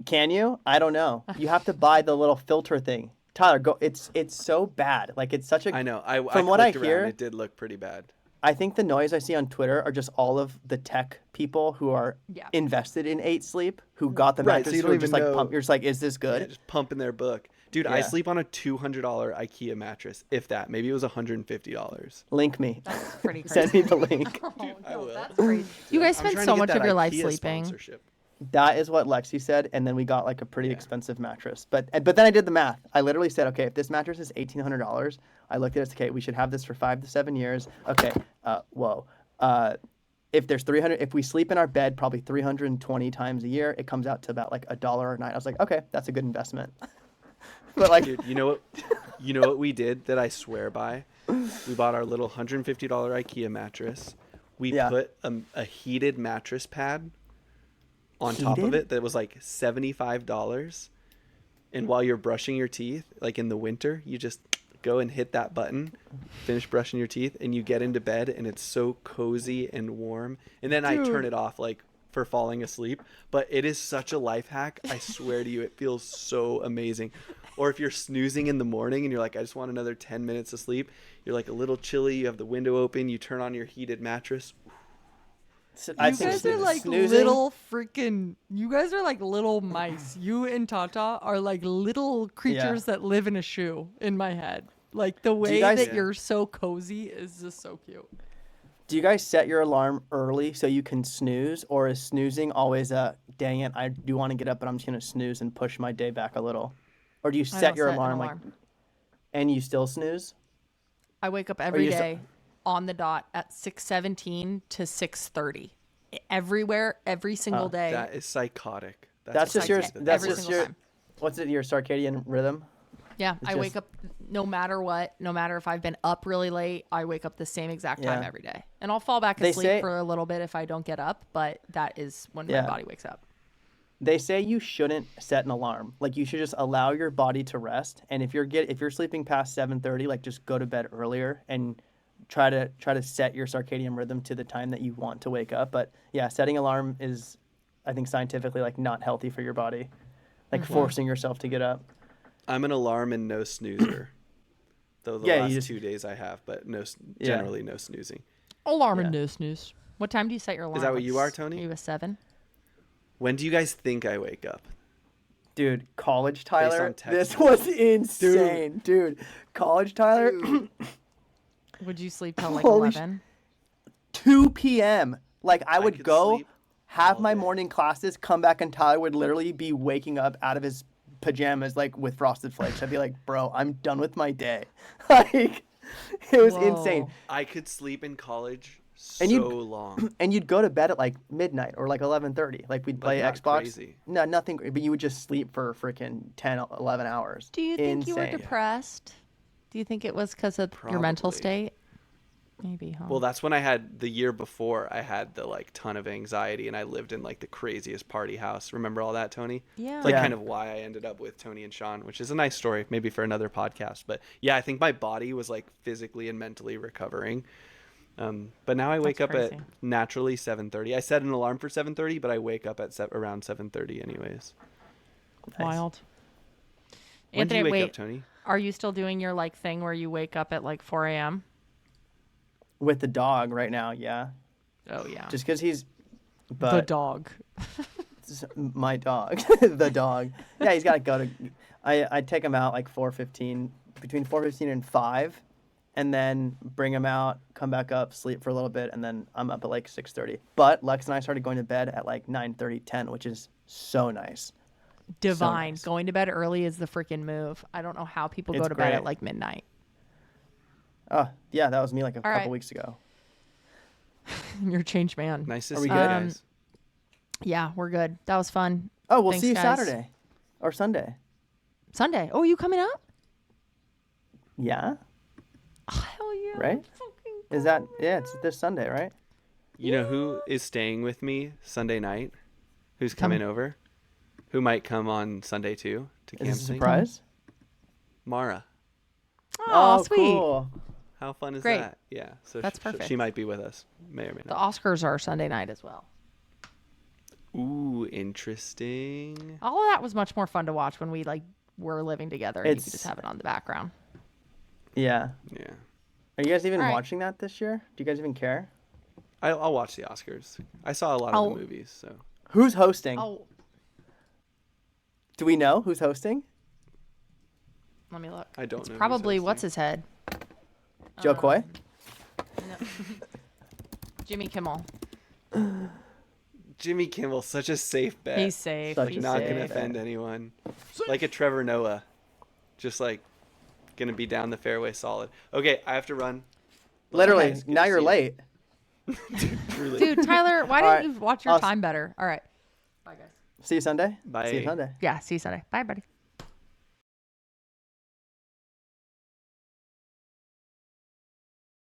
Speaker 1: Can you? I don't know. You have to buy the little filter thing. Tyler, go. It's so bad. Like, it's such a.
Speaker 3: I know. I
Speaker 1: From what I
Speaker 3: clicked around,
Speaker 1: hear,
Speaker 3: it did look pretty bad.
Speaker 1: I think the noise I see on Twitter are just all of the tech people who are
Speaker 2: Yeah.
Speaker 1: invested in 8 Sleep, who got the
Speaker 3: Right,
Speaker 1: mattress,
Speaker 3: so you
Speaker 1: who
Speaker 3: don't
Speaker 1: are just
Speaker 3: even
Speaker 1: like
Speaker 3: know-
Speaker 1: pump. You're just like, is this good?
Speaker 3: Yeah, just pumping their book. Dude, I
Speaker 1: Yeah.
Speaker 3: sleep on a $200 IKEA mattress, if that. Maybe it was $150.
Speaker 1: Link me.
Speaker 2: That's pretty crazy.
Speaker 1: Send me the link.
Speaker 2: Oh,
Speaker 3: I
Speaker 2: no,
Speaker 3: will.
Speaker 2: that's crazy. You guys
Speaker 3: I'm
Speaker 2: spend
Speaker 3: trying
Speaker 2: so
Speaker 3: to get
Speaker 2: much
Speaker 3: that
Speaker 2: of your life
Speaker 3: IKEA
Speaker 2: sleeping.
Speaker 3: sponsorship.
Speaker 1: That is what Lexi said, and then we got like a pretty
Speaker 3: Yeah.
Speaker 1: expensive mattress. But then I did the math. I literally said, okay, if this mattress is $1,800, I looked at it. Okay, we should have this for 5 to 7 years. Okay, whoa. If there's 300, if we sleep in our bed probably 320 times a year, it comes out to about like $1 a night. I was like, okay, that's a good investment. But like,
Speaker 3: Dude, you know what? You know what we did that I swear by? We bought our little $150 IKEA mattress. We
Speaker 1: Yeah.
Speaker 3: put a heated mattress pad on top of
Speaker 1: Heated?
Speaker 3: it that was like $75. And while you're brushing your teeth, like in the winter, you just go and hit that button, finish brushing your teeth, and you get into bed, and it's so cozy and warm. And then I turn it off, like for falling asleep. But it is such a life hack. I swear to you, it feels so amazing. Or if you're snoozing in the morning and you're like, I just want another 10 minutes of sleep, you're like a little chilly, you have the window open, you turn on your heated mattress.
Speaker 1: I
Speaker 2: You
Speaker 1: think
Speaker 2: guys are like
Speaker 1: snoozing-
Speaker 2: little freaking. You guys are like little mice. You and Tata are like little creatures that live in a shoe in my head. Like the way
Speaker 1: guys-
Speaker 2: that
Speaker 3: Yeah.
Speaker 2: you're so cozy is just so cute.
Speaker 1: Do you guys set your alarm early so you can snooze, or is snoozing always a dang it, I do want to get up, but I'm just gonna snooze and push my day back a little? Or do you
Speaker 2: I
Speaker 1: set
Speaker 2: don't
Speaker 1: your
Speaker 2: set an
Speaker 1: alarm like,
Speaker 2: alarm.
Speaker 1: and you still snooze?
Speaker 2: I wake up every
Speaker 1: you so-
Speaker 2: day on the dot at 6:17 to 6:30. Everywhere, every single day.
Speaker 3: That is psychotic.
Speaker 1: That's just your.
Speaker 2: Psychotic.
Speaker 1: That's
Speaker 2: Every
Speaker 1: just
Speaker 2: single
Speaker 1: your.
Speaker 2: time.
Speaker 1: What's it? Your circadian rhythm.
Speaker 2: Yeah, I
Speaker 1: just-
Speaker 2: wake up no matter what, no matter if I've been up really late, I wake up the same exact time
Speaker 1: Yeah.
Speaker 2: every day. And I'll fall back
Speaker 1: They
Speaker 2: asleep
Speaker 1: say-
Speaker 2: for a little bit if I don't get up, but that is when
Speaker 1: Yeah.
Speaker 2: my body wakes up.
Speaker 1: They say you shouldn't set an alarm. Like you should just allow your body to rest. And if you're sleeping past 7:30, like just go to bed earlier and try to set your circadian rhythm to the time that you want to wake up. But yeah, setting alarm is, I think, scientifically like not healthy for your body. Like forcing yourself to get up.
Speaker 3: I'm an alarm and no snoozer. Though the
Speaker 1: Yeah, you
Speaker 3: last
Speaker 1: just-
Speaker 3: 2 days I have, but no,
Speaker 1: Yeah.
Speaker 3: generally no snoozing.
Speaker 2: Alarm
Speaker 1: Yeah.
Speaker 2: and no snooze. What time do you set your alarm?
Speaker 3: that what
Speaker 2: Like
Speaker 3: you are, Tony?
Speaker 2: Are you a 7?
Speaker 3: When do you guys think I wake up?
Speaker 1: Dude, college
Speaker 3: on
Speaker 1: Tyler,
Speaker 3: text
Speaker 1: this
Speaker 3: messages.
Speaker 1: was insane. Dude, college Tyler,
Speaker 2: Would you sleep till like
Speaker 1: Holy
Speaker 2: 11?
Speaker 1: 2 p.m. Like I would
Speaker 3: could
Speaker 1: go,
Speaker 3: sleep
Speaker 1: have
Speaker 3: all
Speaker 1: my
Speaker 3: day.
Speaker 1: morning classes, come back, and Tyler would literally be waking up out of his pajamas like with frosted flakes. I'd be like, bro, I'm done with my day. Like it was insane.
Speaker 2: Whoa.
Speaker 3: I could sleep in college
Speaker 1: And
Speaker 3: so
Speaker 1: you-
Speaker 3: long.
Speaker 1: And you'd go to bed at like midnight or like 11:30. Like we'd play
Speaker 3: not
Speaker 1: Xbox.
Speaker 3: crazy.
Speaker 1: No, nothing, but you would just sleep for freaking 10, 11 hours.
Speaker 2: Do you think you were
Speaker 1: Insane.
Speaker 2: depressed? Do you think it was because of your mental
Speaker 3: Probably.
Speaker 2: state? Maybe, huh?
Speaker 3: Well, that's when I had the year before I had the like ton of anxiety and I lived in like the craziest party house. Remember all that, Tony?
Speaker 2: Yeah.
Speaker 3: It's like
Speaker 1: Yeah.
Speaker 3: kind of why I ended up with Tony and Sean, which is a nice story, maybe for another podcast. But yeah, I think my body was like physically and mentally recovering. But now I wake
Speaker 2: That's
Speaker 3: up at
Speaker 2: crazy.
Speaker 3: naturally 7:30. I set an alarm for 7:30, but I wake up at around 7:30 anyways.
Speaker 2: Wild.
Speaker 3: When do
Speaker 2: Anthony,
Speaker 3: you wake
Speaker 2: wait,
Speaker 3: up, Tony?
Speaker 2: are you still doing your like thing where you wake up at like 4 a.m.?
Speaker 1: With the dog right now, yeah.
Speaker 2: Oh, yeah.
Speaker 1: Just because he's,
Speaker 2: the
Speaker 1: but
Speaker 2: dog.
Speaker 1: my dog, the dog. Yeah, he's got to go to. I take him out like 4:15, between 4:15 and 5, and then bring him out, come back up, sleep for a little bit, and then I'm up at like 6:30. But Lex and I started going to bed at like 9:30, 10, which is so nice.
Speaker 2: Divine.
Speaker 1: nice.
Speaker 2: Going to bed early is the freaking move. I don't know how people go
Speaker 1: It's
Speaker 2: to bed at
Speaker 1: great.
Speaker 2: like midnight.
Speaker 1: Oh yeah, that was me like a
Speaker 2: All
Speaker 1: couple
Speaker 2: right.
Speaker 1: weeks ago.
Speaker 2: You're a changed man.
Speaker 3: Nice to
Speaker 1: Are
Speaker 3: see
Speaker 1: we
Speaker 3: you
Speaker 1: good?
Speaker 3: guys.
Speaker 2: Yeah, we're good. That was fun.
Speaker 1: Oh, we'll
Speaker 2: Thanks,
Speaker 1: see you
Speaker 2: guys.
Speaker 1: Saturday or Sunday.
Speaker 2: Sunday. Oh, you coming up?
Speaker 1: Yeah,
Speaker 2: Hell yeah.
Speaker 1: right? Is that it's this Sunday, right?
Speaker 3: You know who is staying with me Sunday night? Who's coming over? Who might come on Sunday too to
Speaker 1: Is
Speaker 3: camp?
Speaker 1: this a surprise?
Speaker 3: Mara.
Speaker 2: Oh, sweet.
Speaker 1: Cool.
Speaker 3: How fun is
Speaker 2: Great.
Speaker 3: that? Yeah. So
Speaker 2: That's
Speaker 3: she
Speaker 2: perfect.
Speaker 3: might be with us. May or may
Speaker 2: The
Speaker 3: not.
Speaker 2: Oscars are Sunday night as well.
Speaker 3: Ooh, interesting.
Speaker 2: All of that was much more fun to watch when we like were living together and you could
Speaker 1: It's-
Speaker 2: just have it on the background.
Speaker 1: Yeah.
Speaker 3: Yeah.
Speaker 1: Are you guys even
Speaker 2: All right.
Speaker 1: watching that this year? Do you guys even care?
Speaker 3: I'll watch the Oscars. I saw a lot
Speaker 2: I'll-
Speaker 3: of the movies, so
Speaker 1: Who's hosting?
Speaker 2: Oh,
Speaker 1: Do we know who's hosting?
Speaker 2: let me look.
Speaker 3: I don't
Speaker 2: It's
Speaker 3: know who's
Speaker 2: probably what's
Speaker 3: hosting.
Speaker 2: his head?
Speaker 1: Joe Coy?
Speaker 2: No. Jimmy Kimmel.
Speaker 3: Jimmy Kimmel, such a safe bet.
Speaker 2: He's safe.
Speaker 1: Such
Speaker 2: He's
Speaker 1: a
Speaker 3: not
Speaker 1: safe
Speaker 3: gonna
Speaker 2: safe.
Speaker 1: bet.
Speaker 3: offend anyone. Like a Trevor Noah, just like gonna be down the fairway solid. Okay, I have to run.
Speaker 1: Literally,
Speaker 3: guys, good
Speaker 1: now
Speaker 3: to
Speaker 1: you're
Speaker 3: see you.
Speaker 1: late.
Speaker 3: Truly.
Speaker 2: Dude, Tyler, why
Speaker 1: All
Speaker 2: didn't
Speaker 1: right.
Speaker 2: you watch your
Speaker 1: I'll-
Speaker 2: time better? All right. Bye, guys.
Speaker 1: See you Sunday?
Speaker 3: Bye.
Speaker 1: See you Sunday.
Speaker 2: Yeah, see you Sunday. Bye, buddy.